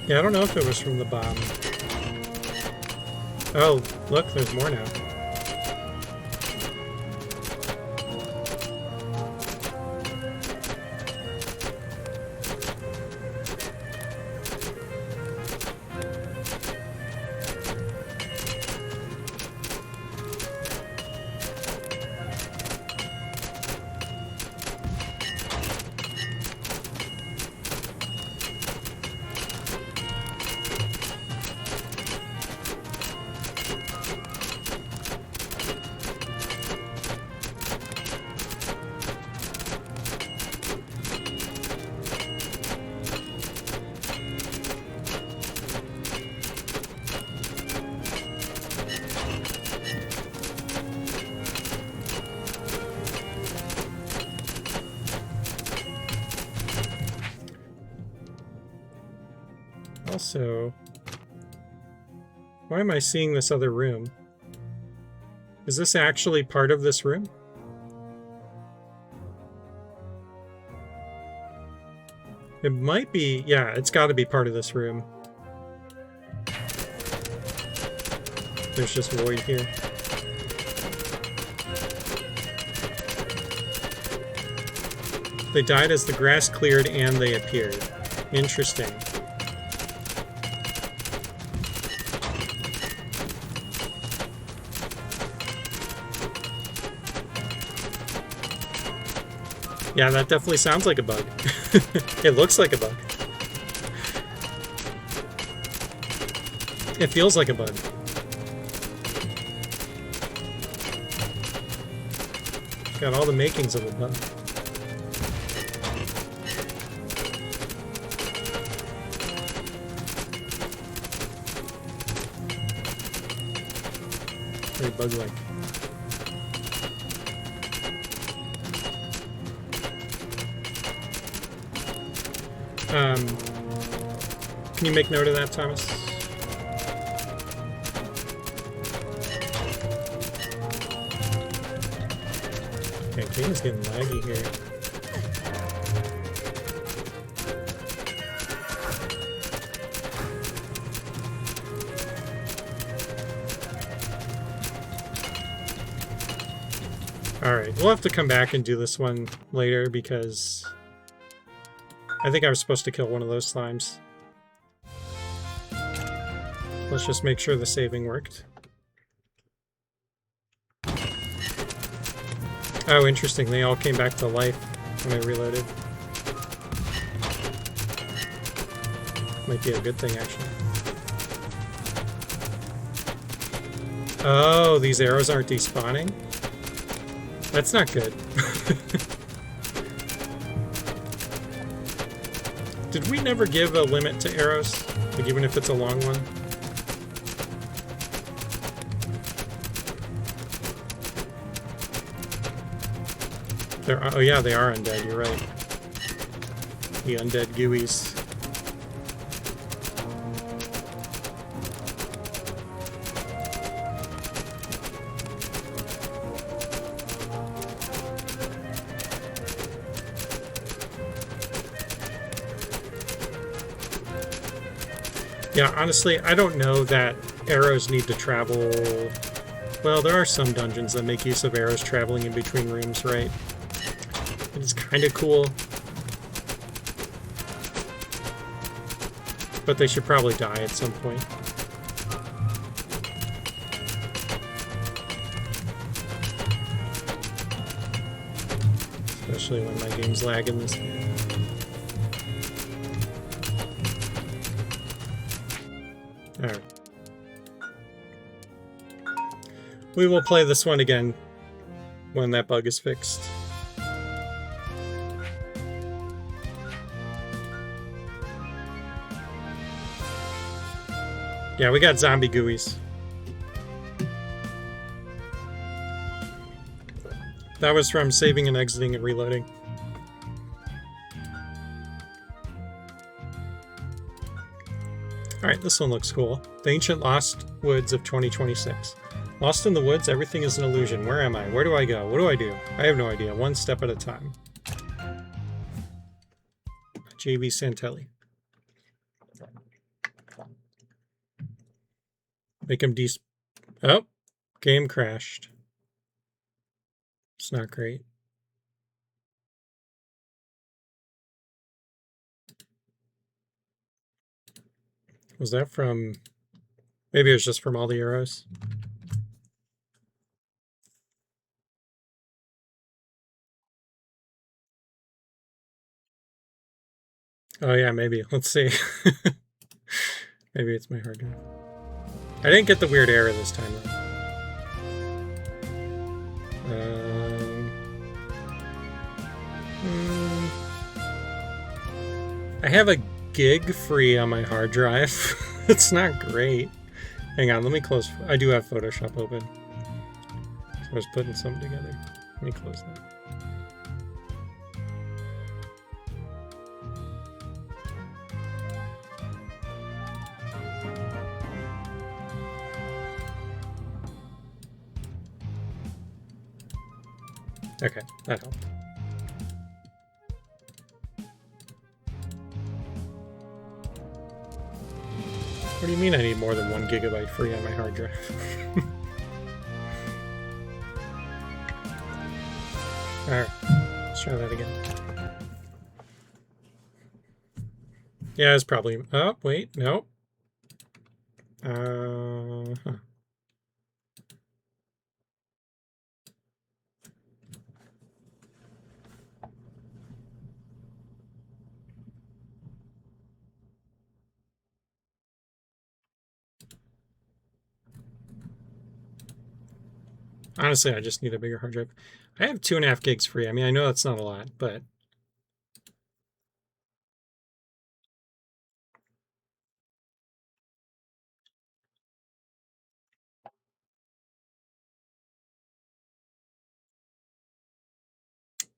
Yeah, I don't know if it was from the bomb. Oh, look, there's more now. Also, why am I seeing this other room? Is this actually part of this room? It might be, yeah, it's got to be part of this room. There's just void here. They died as the grass cleared and they appeared. Interesting. Yeah, that definitely sounds like a bug. It looks like a bug. It feels like a bug. Got all the makings of a bug. Very bug-like. Can you make note of that, Thomas? Okay, game is getting laggy here. Alright, we'll have to come back and do this one later because I think I was supposed to kill one of those slimes. Let's just make sure the saving worked. Oh, interesting. They all came back to life when I reloaded. Might be a good thing, actually. Oh, these arrows aren't despawning? That's not good. Did we never give a limit to arrows? Like, even if it's a long one? Oh yeah, they are undead, you're right. The undead gooeys. Yeah, honestly, I don't know that arrows need to travel... Well, there are some dungeons that make use of arrows traveling in between rooms, right? It's kind of cool. But they should probably die at some point. Especially when my game's lagging this way. Alright. We will play this one again when that bug is fixed. Yeah, we got zombie gooeys. That was from saving and exiting and reloading. Alright, this one looks cool. The Ancient Lost Woods of 2026. Lost in the woods, everything is an illusion. Where am I? Where do I go? What do I do? I have no idea. One step at a time. J.V. Santelli. Make him Oh! Game crashed. It's not great. Was that from... Maybe it was just from all the arrows? Oh yeah, maybe. Let's see. Maybe it's my hard drive. I didn't get the weird error this time, though. I have a gig free on my hard drive. It's not great. Hang on, let me close. I do have Photoshop open. So I was putting something together. Let me close that. Okay, that helped. What do you mean I need more than 1 gigabyte free on my hard drive? Alright, let's try that again. Yeah, it's probably... Oh, wait, no. Huh. Honestly, I just need a bigger hard drive. I have 2.5 gigs free. I mean, I know that's not a lot, but...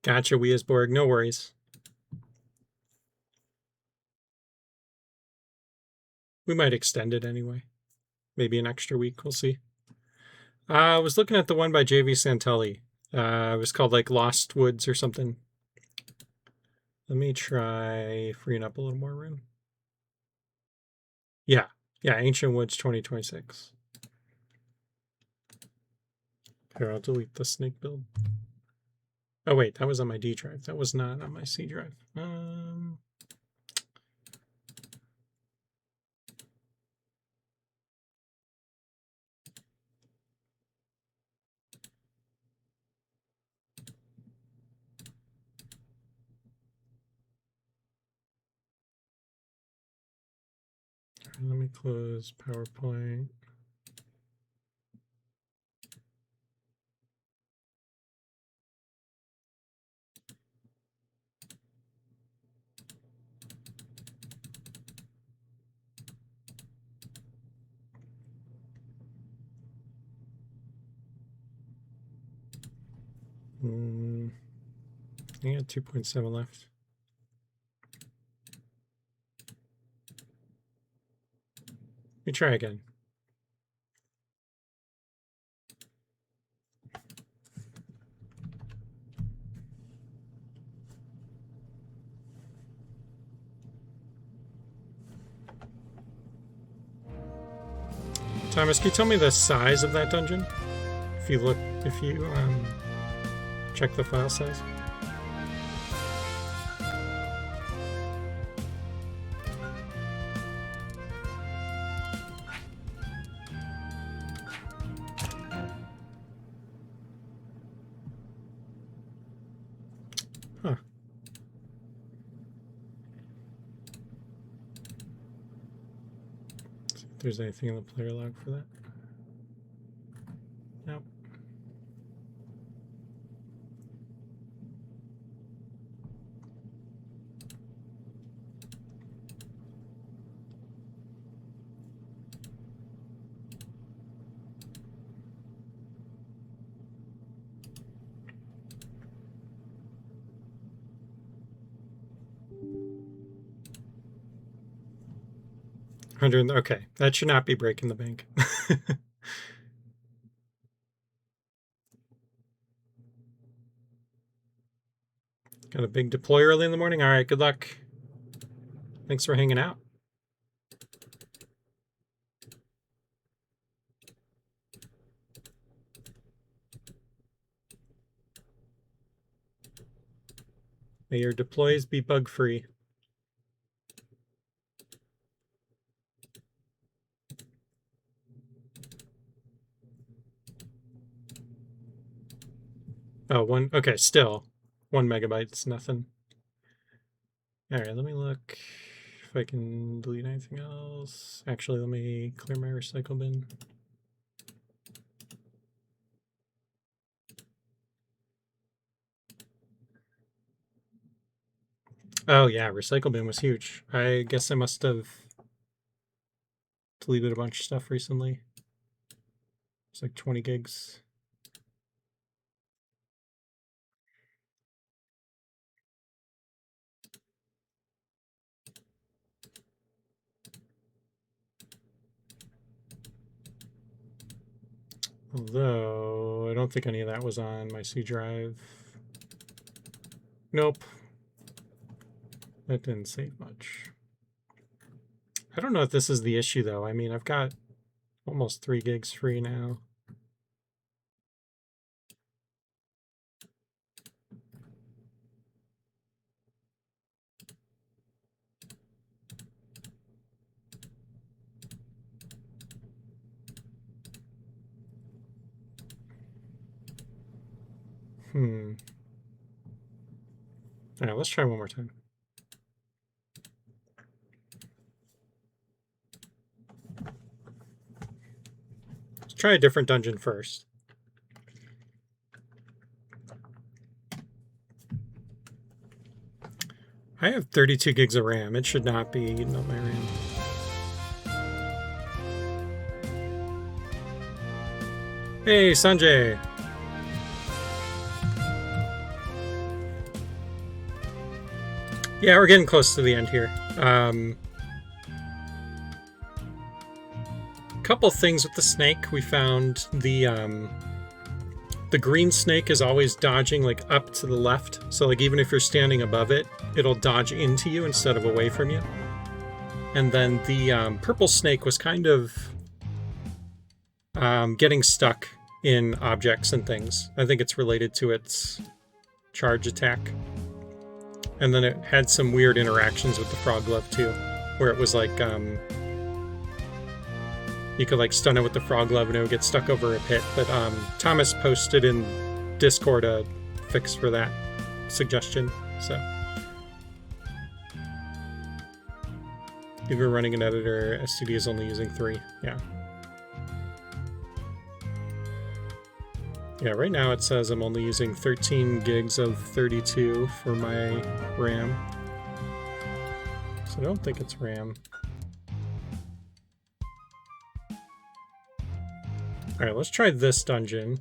Gotcha, Weasborg. No worries. We might extend it anyway. Maybe an extra week. We'll see. I was looking at the one by J.V. Santelli. It was called like Lost Woods or something. Let me try freeing up a little more room. Yeah. Yeah, Ancient Woods 2026. Here, I'll delete the snake build. Oh wait, that was on my D drive. That was not on my C drive. Let me close PowerPoint. I got 2.7 left. Let me try again. Thomas, can you tell me the size of that dungeon? If you check the file size. Huh. See if there's anything in the player log for that. Nope. Okay, that should not be breaking the bank. Got a big deploy early in the morning. All right, good luck. Thanks for hanging out. May your deploys be bug-free. Oh, okay, still. 1 megabyte's nothing. All right, let me look if I can delete anything else. Actually, let me clear my recycle bin. Oh yeah, recycle bin was huge. I guess I must have deleted a bunch of stuff recently. It's like 20 gigs. Although, I don't think any of that was on my C drive. Nope. That didn't save much. I don't know if this is the issue, though. I mean, I've got almost 3 gigs free now. All right, let's try one more time. Let's try a different dungeon first. I have 32 gigs of RAM. It should not be eating up my RAM. Hey, Sanjay. Yeah, we're getting close to the end here. Couple things with the snake. We found the green snake is always dodging like up to the left. So like even if you're standing above it, it'll dodge into you instead of away from you. And then the purple snake was kind of getting stuck in objects and things. I think it's related to its charge attack. And then it had some weird interactions with the frog glove too, where it was like you could like stun it with the frog glove and it would get stuck over a pit. But Thomas posted in Discord a fix for that suggestion. So if you're running an editor, STD is only using 3. Yeah. Yeah, right now it says I'm only using 13 gigs of 32 for my RAM. So I don't think it's RAM. Alright, let's try this dungeon.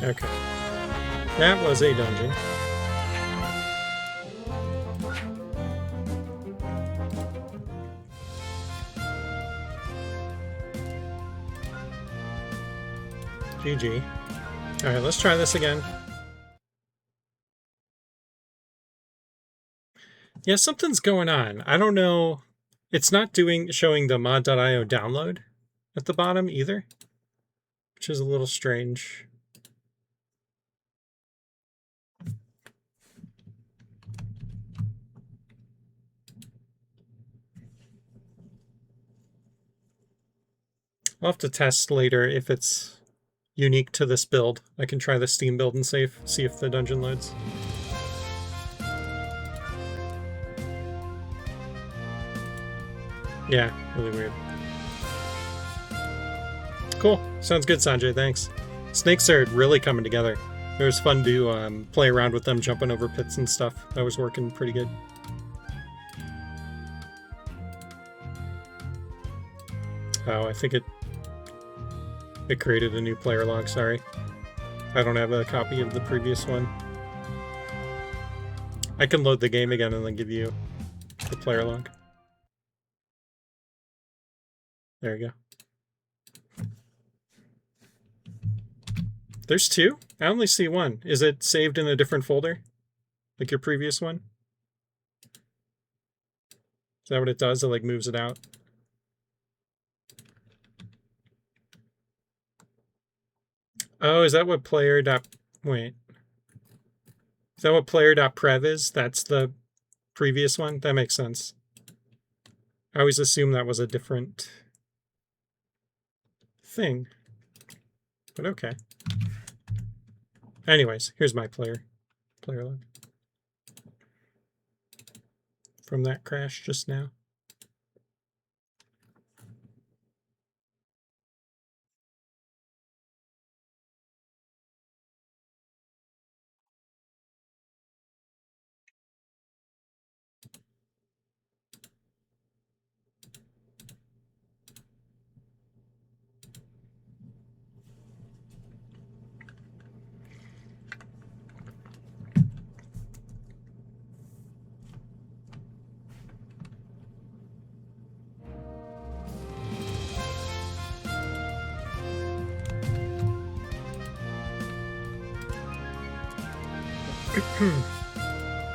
Okay. That was a dungeon. GG. Alright, let's try this again. Yeah, something's going on. I don't know. It's not showing the mod.io download at the bottom either, which is a little strange. I'll have to test later if it's unique to this build. I can try the Steam build and see if the dungeon loads. Yeah, really weird. Cool. Sounds good, Sanjay. Thanks. Snakes are really coming together. It was fun to play around with them, jumping over pits and stuff. That was working pretty good. Oh, I think it created a new player log, sorry. I don't have a copy of the previous one. I can load the game again and then give you the player log. There you go. There's 2? I only see 1. Is it saved in a different folder? Like your previous one? Is that what it does? It like moves it out? Oh, is that what wait. Is that what player.prev is? That's the previous one? That makes sense. I always assumed that was a different thing. But okay. Anyways, here's my player log. From that crash just now.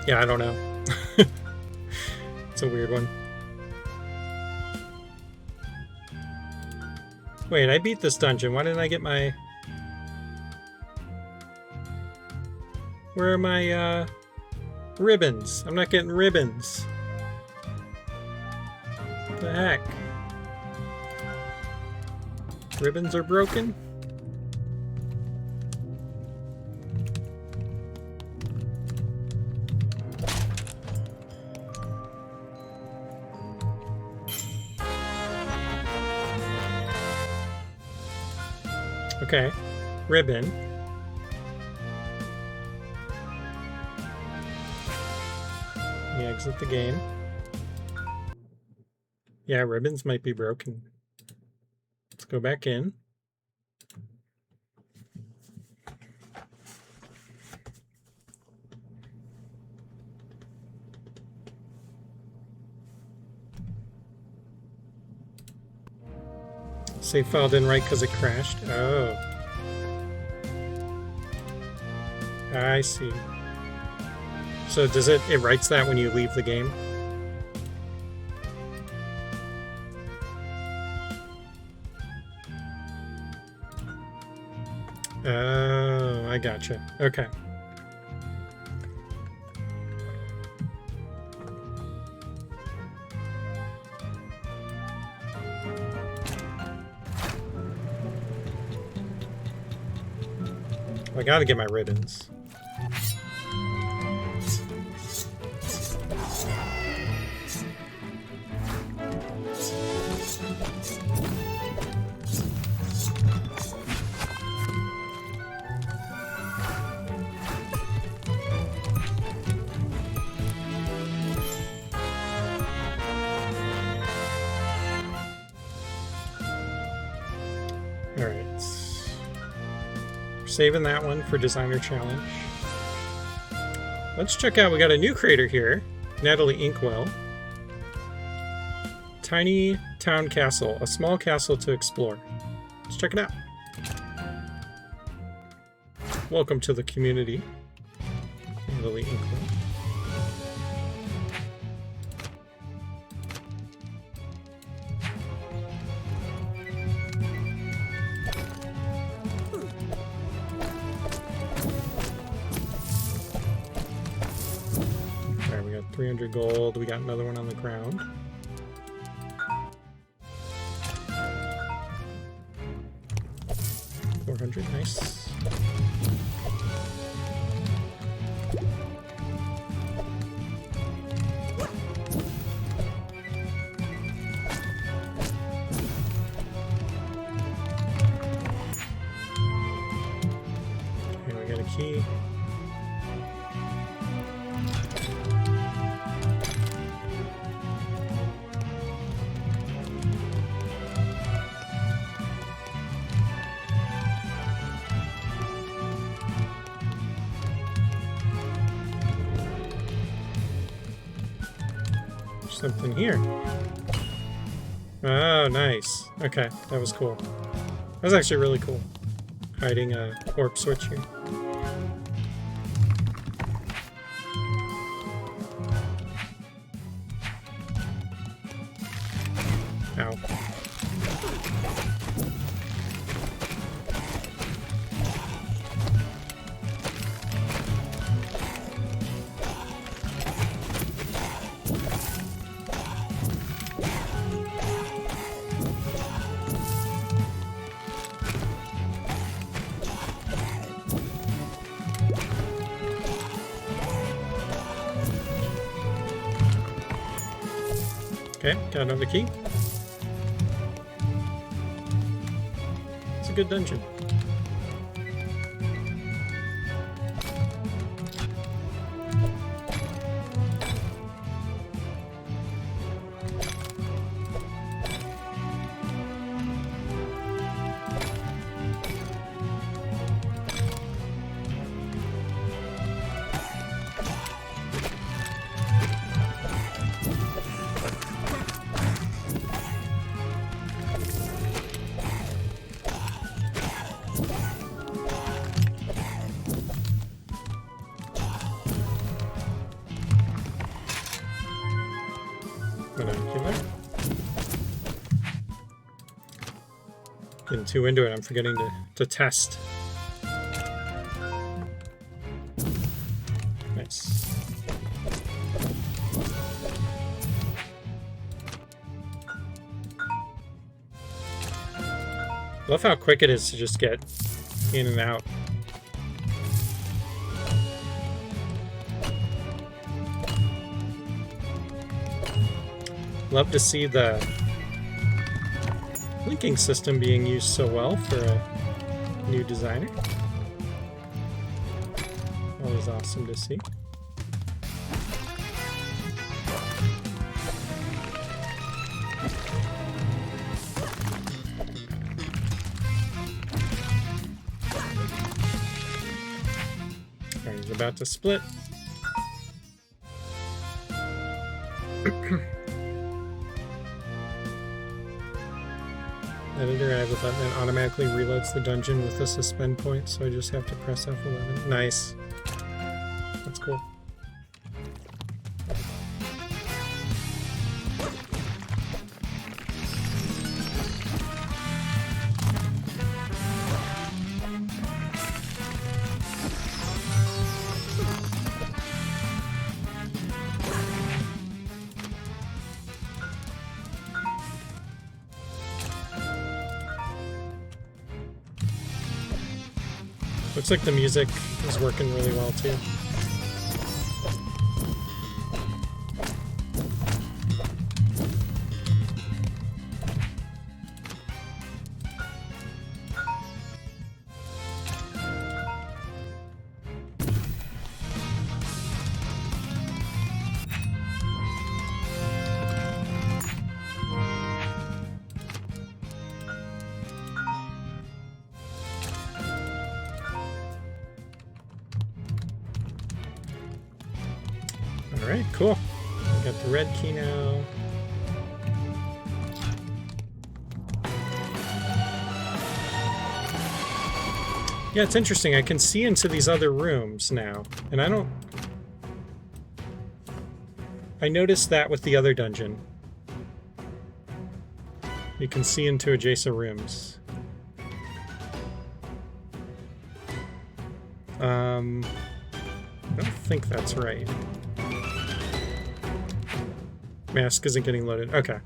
Yeah, I don't know. It's a weird one. Wait, I beat this dungeon. Why didn't I get my... Where are my, ribbons? I'm not getting ribbons. What the heck? Ribbons are broken? Okay, ribbon. Let me exit the game. Yeah, ribbons might be broken. Let's go back in. Save file didn't write because it crashed. Oh. I see. So does it writes that when you leave the game? Oh, I gotcha. Okay. I gotta get my ribbons. Alright. Saving that one for Designer Challenge. Let's check out, we got a new creator here, Natalie Inkwell. Tiny Town Castle, a small castle to explore. Let's check it out. Welcome to the community, Natalie Inkwell. Alright, we got 300 gold. We got another one on the ground. Nice. Okay, we got a key. Something here. Oh, nice. Okay, that was cool. That was actually really cool. Hiding a warp switch here. Ow. Okay, got another key. It's a good dungeon. Binocular. Getting too into it, I'm forgetting to test. Nice. Love how quick it is to just get in and out. Love to see the linking system being used so well for a new designer. Always awesome to see. is about to split. Editor, I have a button that automatically reloads the dungeon with a suspend point, so I just have to press F11. Nice. That's cool. Looks like the music is working really well too. Alright, cool. We got the red key now. Yeah, it's interesting. I can see into these other rooms now. And I noticed that with the other dungeon. You can see into adjacent rooms. I don't think that's right. Mask isn't getting loaded. Okay.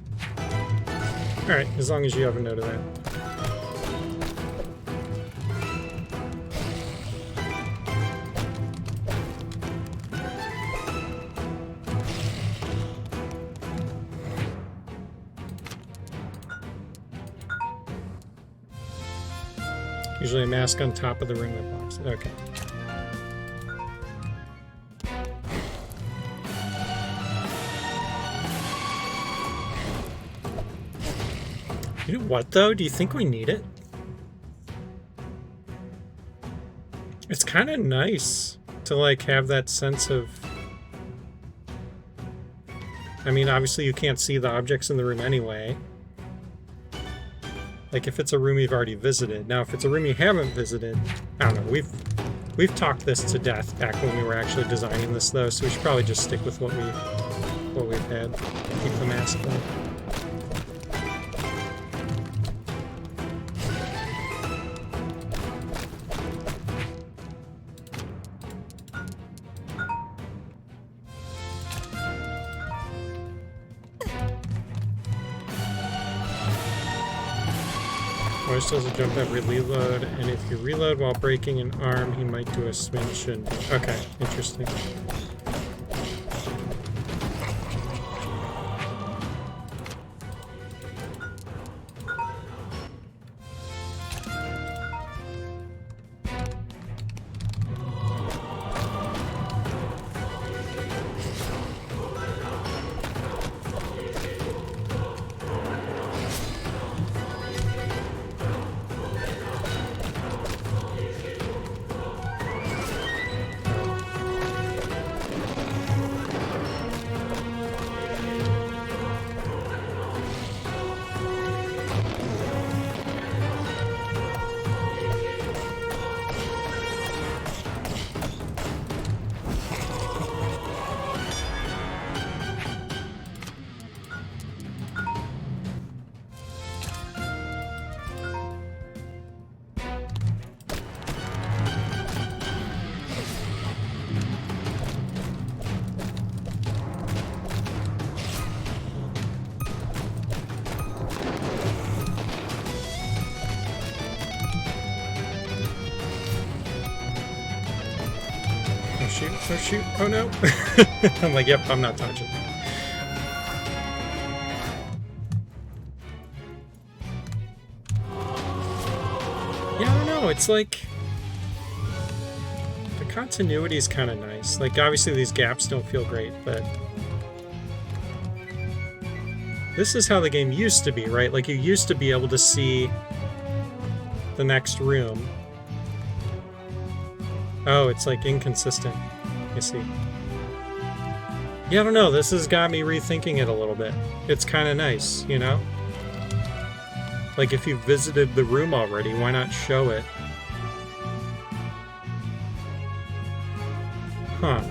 Alright, as long as you have a note of that. Usually a mask on top of the ring that blocks it. Okay. You know what, though? Do you think we need it? It's kind of nice to, like, have that sense of... I mean, obviously you can't see the objects in the room anyway. Like, if it's a room you've already visited. Now, if it's a room you haven't visited... I don't know, we've talked this to death back when we were actually designing this, though, so we should probably just stick with what we've had. Keep the mask, though. Voice does a jump every reload, and if you reload while breaking an arm, he might do a swing shin. Okay, interesting. Oh shoot, oh no. I'm like, yep, I'm not touching. Yeah, I don't know, it's like... the continuity is kind of nice. Like, obviously these gaps don't feel great, but... this is how the game used to be, right? Like, you used to be able to see the next room. Oh, it's like inconsistent. I see. Yeah, I don't know. This has got me rethinking it a little bit. It's kind of nice, you know? Like, if you visited the room already, why not show it? Huh.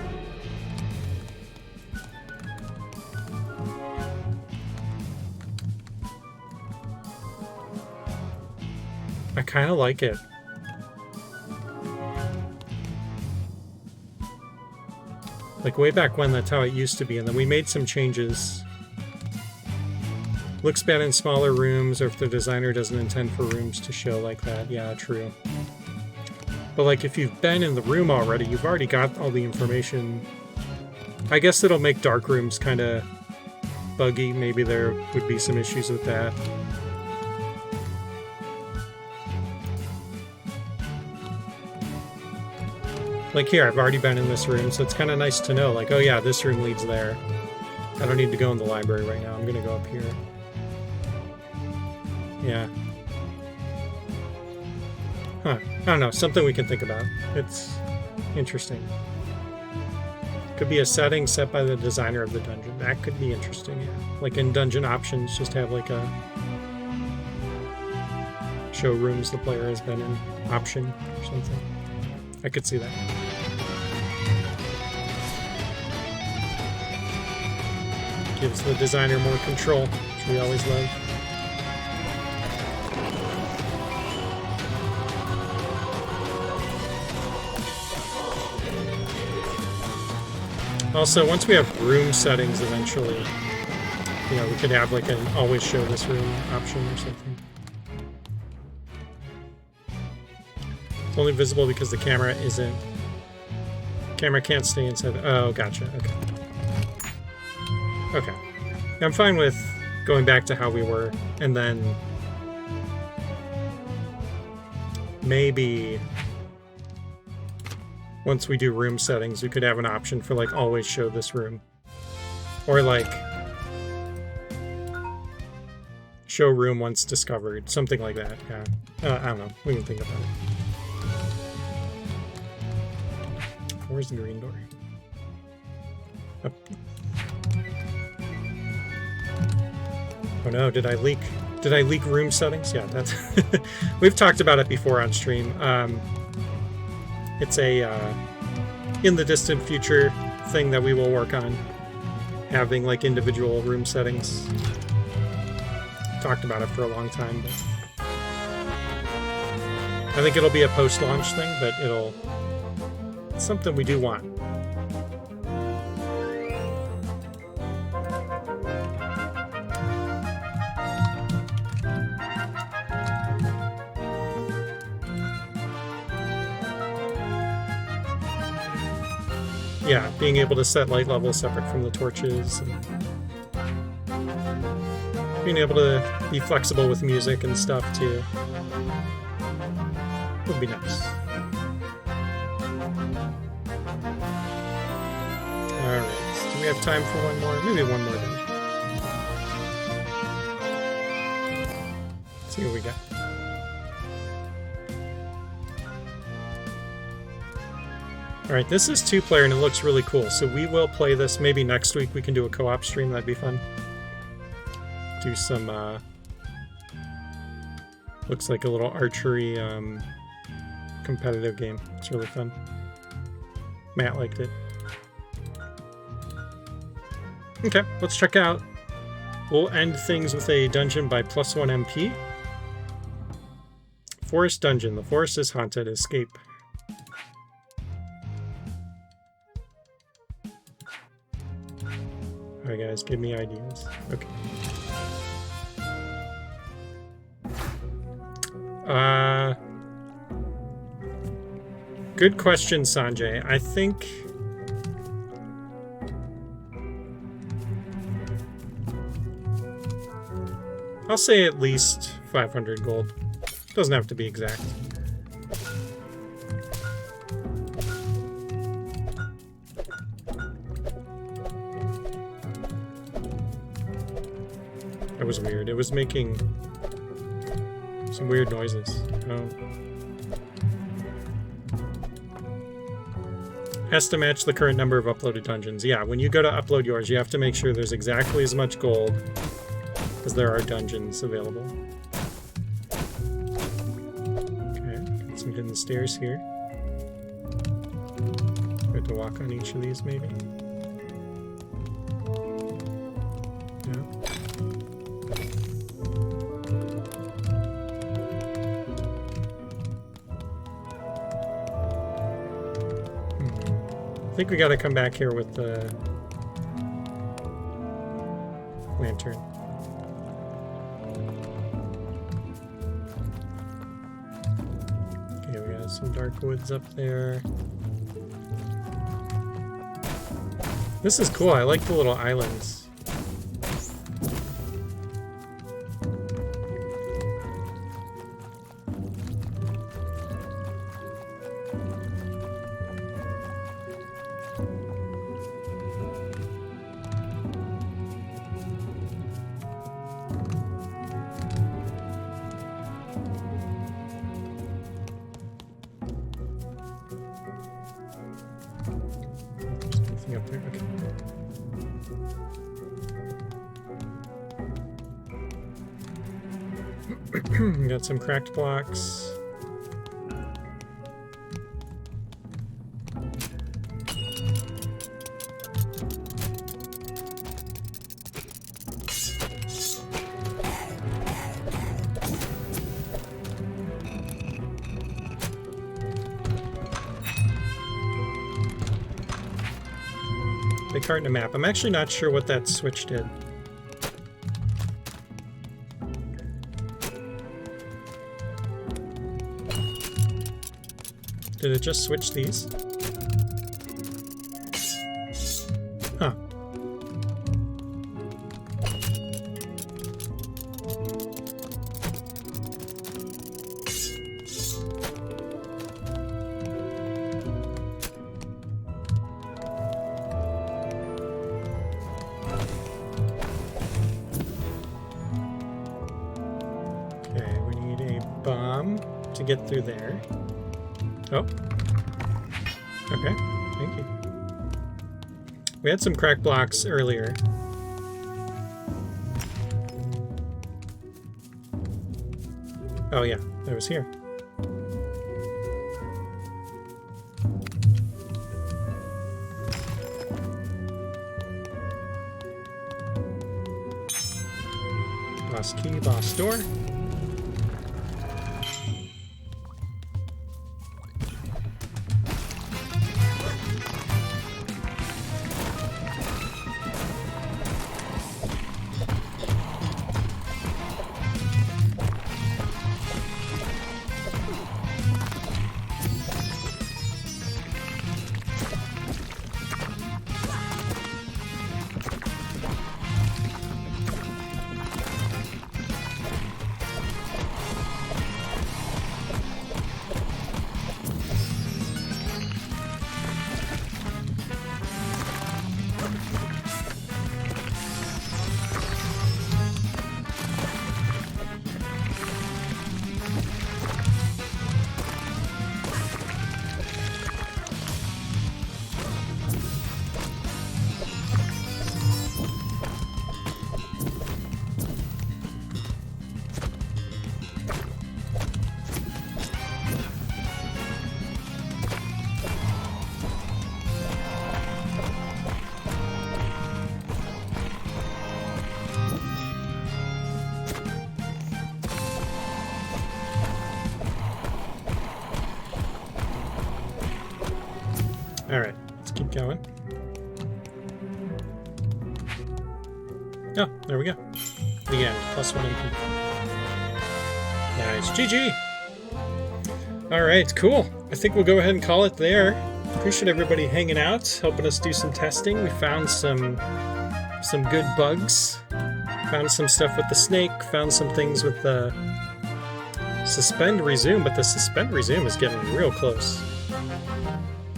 I kind of like it. Like, way back when, that's how it used to be, and then we made some changes. Looks bad in smaller rooms, or if the designer doesn't intend for rooms to show like that. Yeah, true. But, like, if you've been in the room already, you've already got all the information. I guess it'll make dark rooms kind of buggy. Maybe there would be some issues with that. Like here, I've already been in this room, so it's kind of nice to know, like, oh yeah, this room leads there. I don't need to go in the library right now. I'm going to go up here. Yeah. Huh. I don't know. Something we can think about. It's interesting. Could be a setting set by the designer of the dungeon. That could be interesting, yeah. Like in dungeon options, just have like a show rooms the player has been in option or something. I could see that. Gives the designer more control, which we always love. Also, once we have room settings eventually, you know, we could have like an always show this room option or something. It's only visible because the camera isn't... Camera can't stay inside the... Oh, gotcha. Okay. Okay. I'm fine with going back to how we were, and then... maybe... once we do room settings, we could have an option for, like, always show this room. Or, like... show room once discovered. Something like that, yeah. I don't know. We can think about it. Where's the green door? Up. Oh no, did I leak? Did I leak room settings? Yeah, that's... We've talked about it before on stream. It's a in the distant future thing that we will work on. Having like individual room settings. Talked about it for a long time, but... I think it'll be a post-launch thing, but it'll... It's something we do want. Yeah, being able to set light levels separate from the torches. And being able to be flexible with music and stuff, too. Would be nice. Alright, do we have time for one more? Maybe one more dungeon. Let's see what we got. Alright, this is 2-player and it looks really cool, so we will play this. Maybe next week we can do a co-op stream, that'd be fun. Do some, looks like a little archery, competitive game. It's really fun. Matt liked it. Okay, let's check out. We'll end things with a dungeon by +1 MP. Forest dungeon. The forest is haunted. Escape. Alright guys, give me ideas. Okay. Good question, Sanjay. I think... I'll say at least 500 gold. Doesn't have to be exact. That was weird. It was making some weird noises. Oh. Has to match the current number of uploaded dungeons. Yeah, when you go to upload yours, you have to make sure there's exactly as much gold as there are dungeons available. Okay, got some hidden stairs here. We have to walk on each of these, maybe? Yeah. I think we gotta come back here with the lantern. Okay, we got some dark woods up there. This is cool. I like the little islands. Up there. Okay. Got some cracked blocks. Big heart and a map. I'm actually not sure what that switch did. Did it just switch these? Huh. Okay, we need a bomb to get through there. Oh. Okay, thank you. We had some crack blocks earlier. Oh yeah, that was here. Boss key, boss door. Alright, let's keep going. Oh, there we go. The end. +1 MP. Nice. GG! Alright, cool. I think we'll go ahead and call it there. Appreciate everybody hanging out, helping us do some testing. We found some good bugs. Found some stuff with the snake. Found some things with the suspend resume, but the suspend resume is getting real close.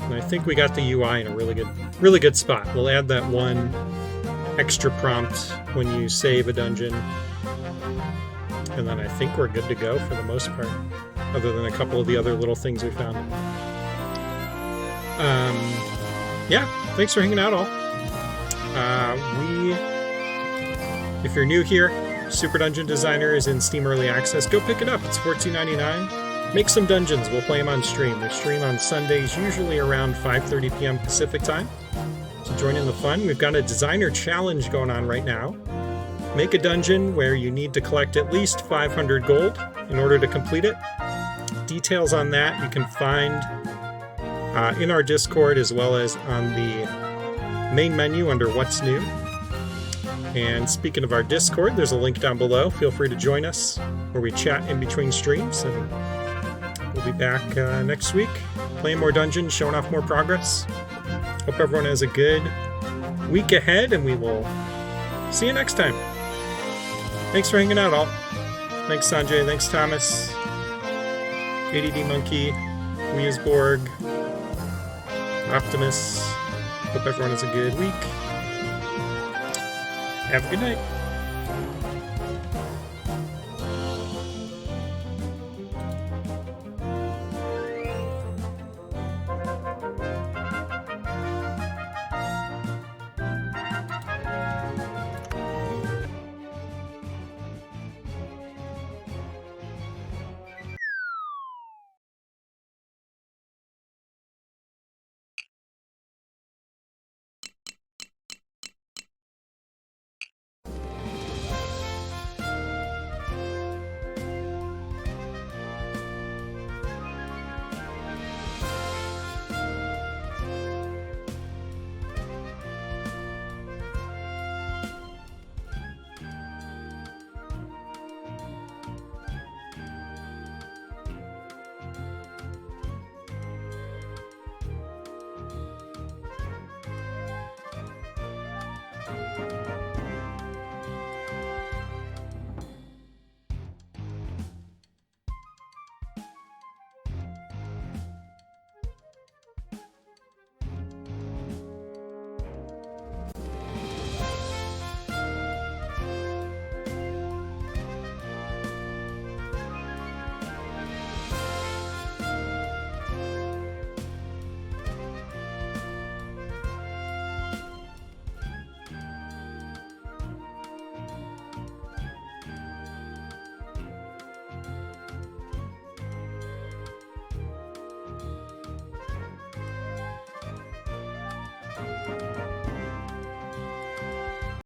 And I think we got the UI in a really good spot. We'll add that one extra prompt when you save a dungeon. And then I think we're good to go for the most part, other than a couple of the other little things we found. yeah, thanks for hanging out all. If you're new here, Super Dungeon Designer is in Steam Early Access. Go pick it up. It's $14.99. Make some dungeons. We'll play them on stream. We stream on Sundays, usually around 5:30 p.m. Pacific time. So join in the fun. We've got a designer challenge going on right now. Make a dungeon where you need to collect at least 500 gold in order to complete it. Details on that you can find in our Discord, as well as on the main menu under What's New. And speaking of our Discord, there's a link down below. Feel free to join us where we chat in between streams. And we'll be back next week playing more dungeons, showing off more progress. Hope everyone has a good week ahead, and we will see you next time. Thanks for hanging out, all. Thanks, Sanjay. Thanks, Thomas. ADD Monkey. Weisborg. Optimus. Hope everyone has a good week. Have a good night.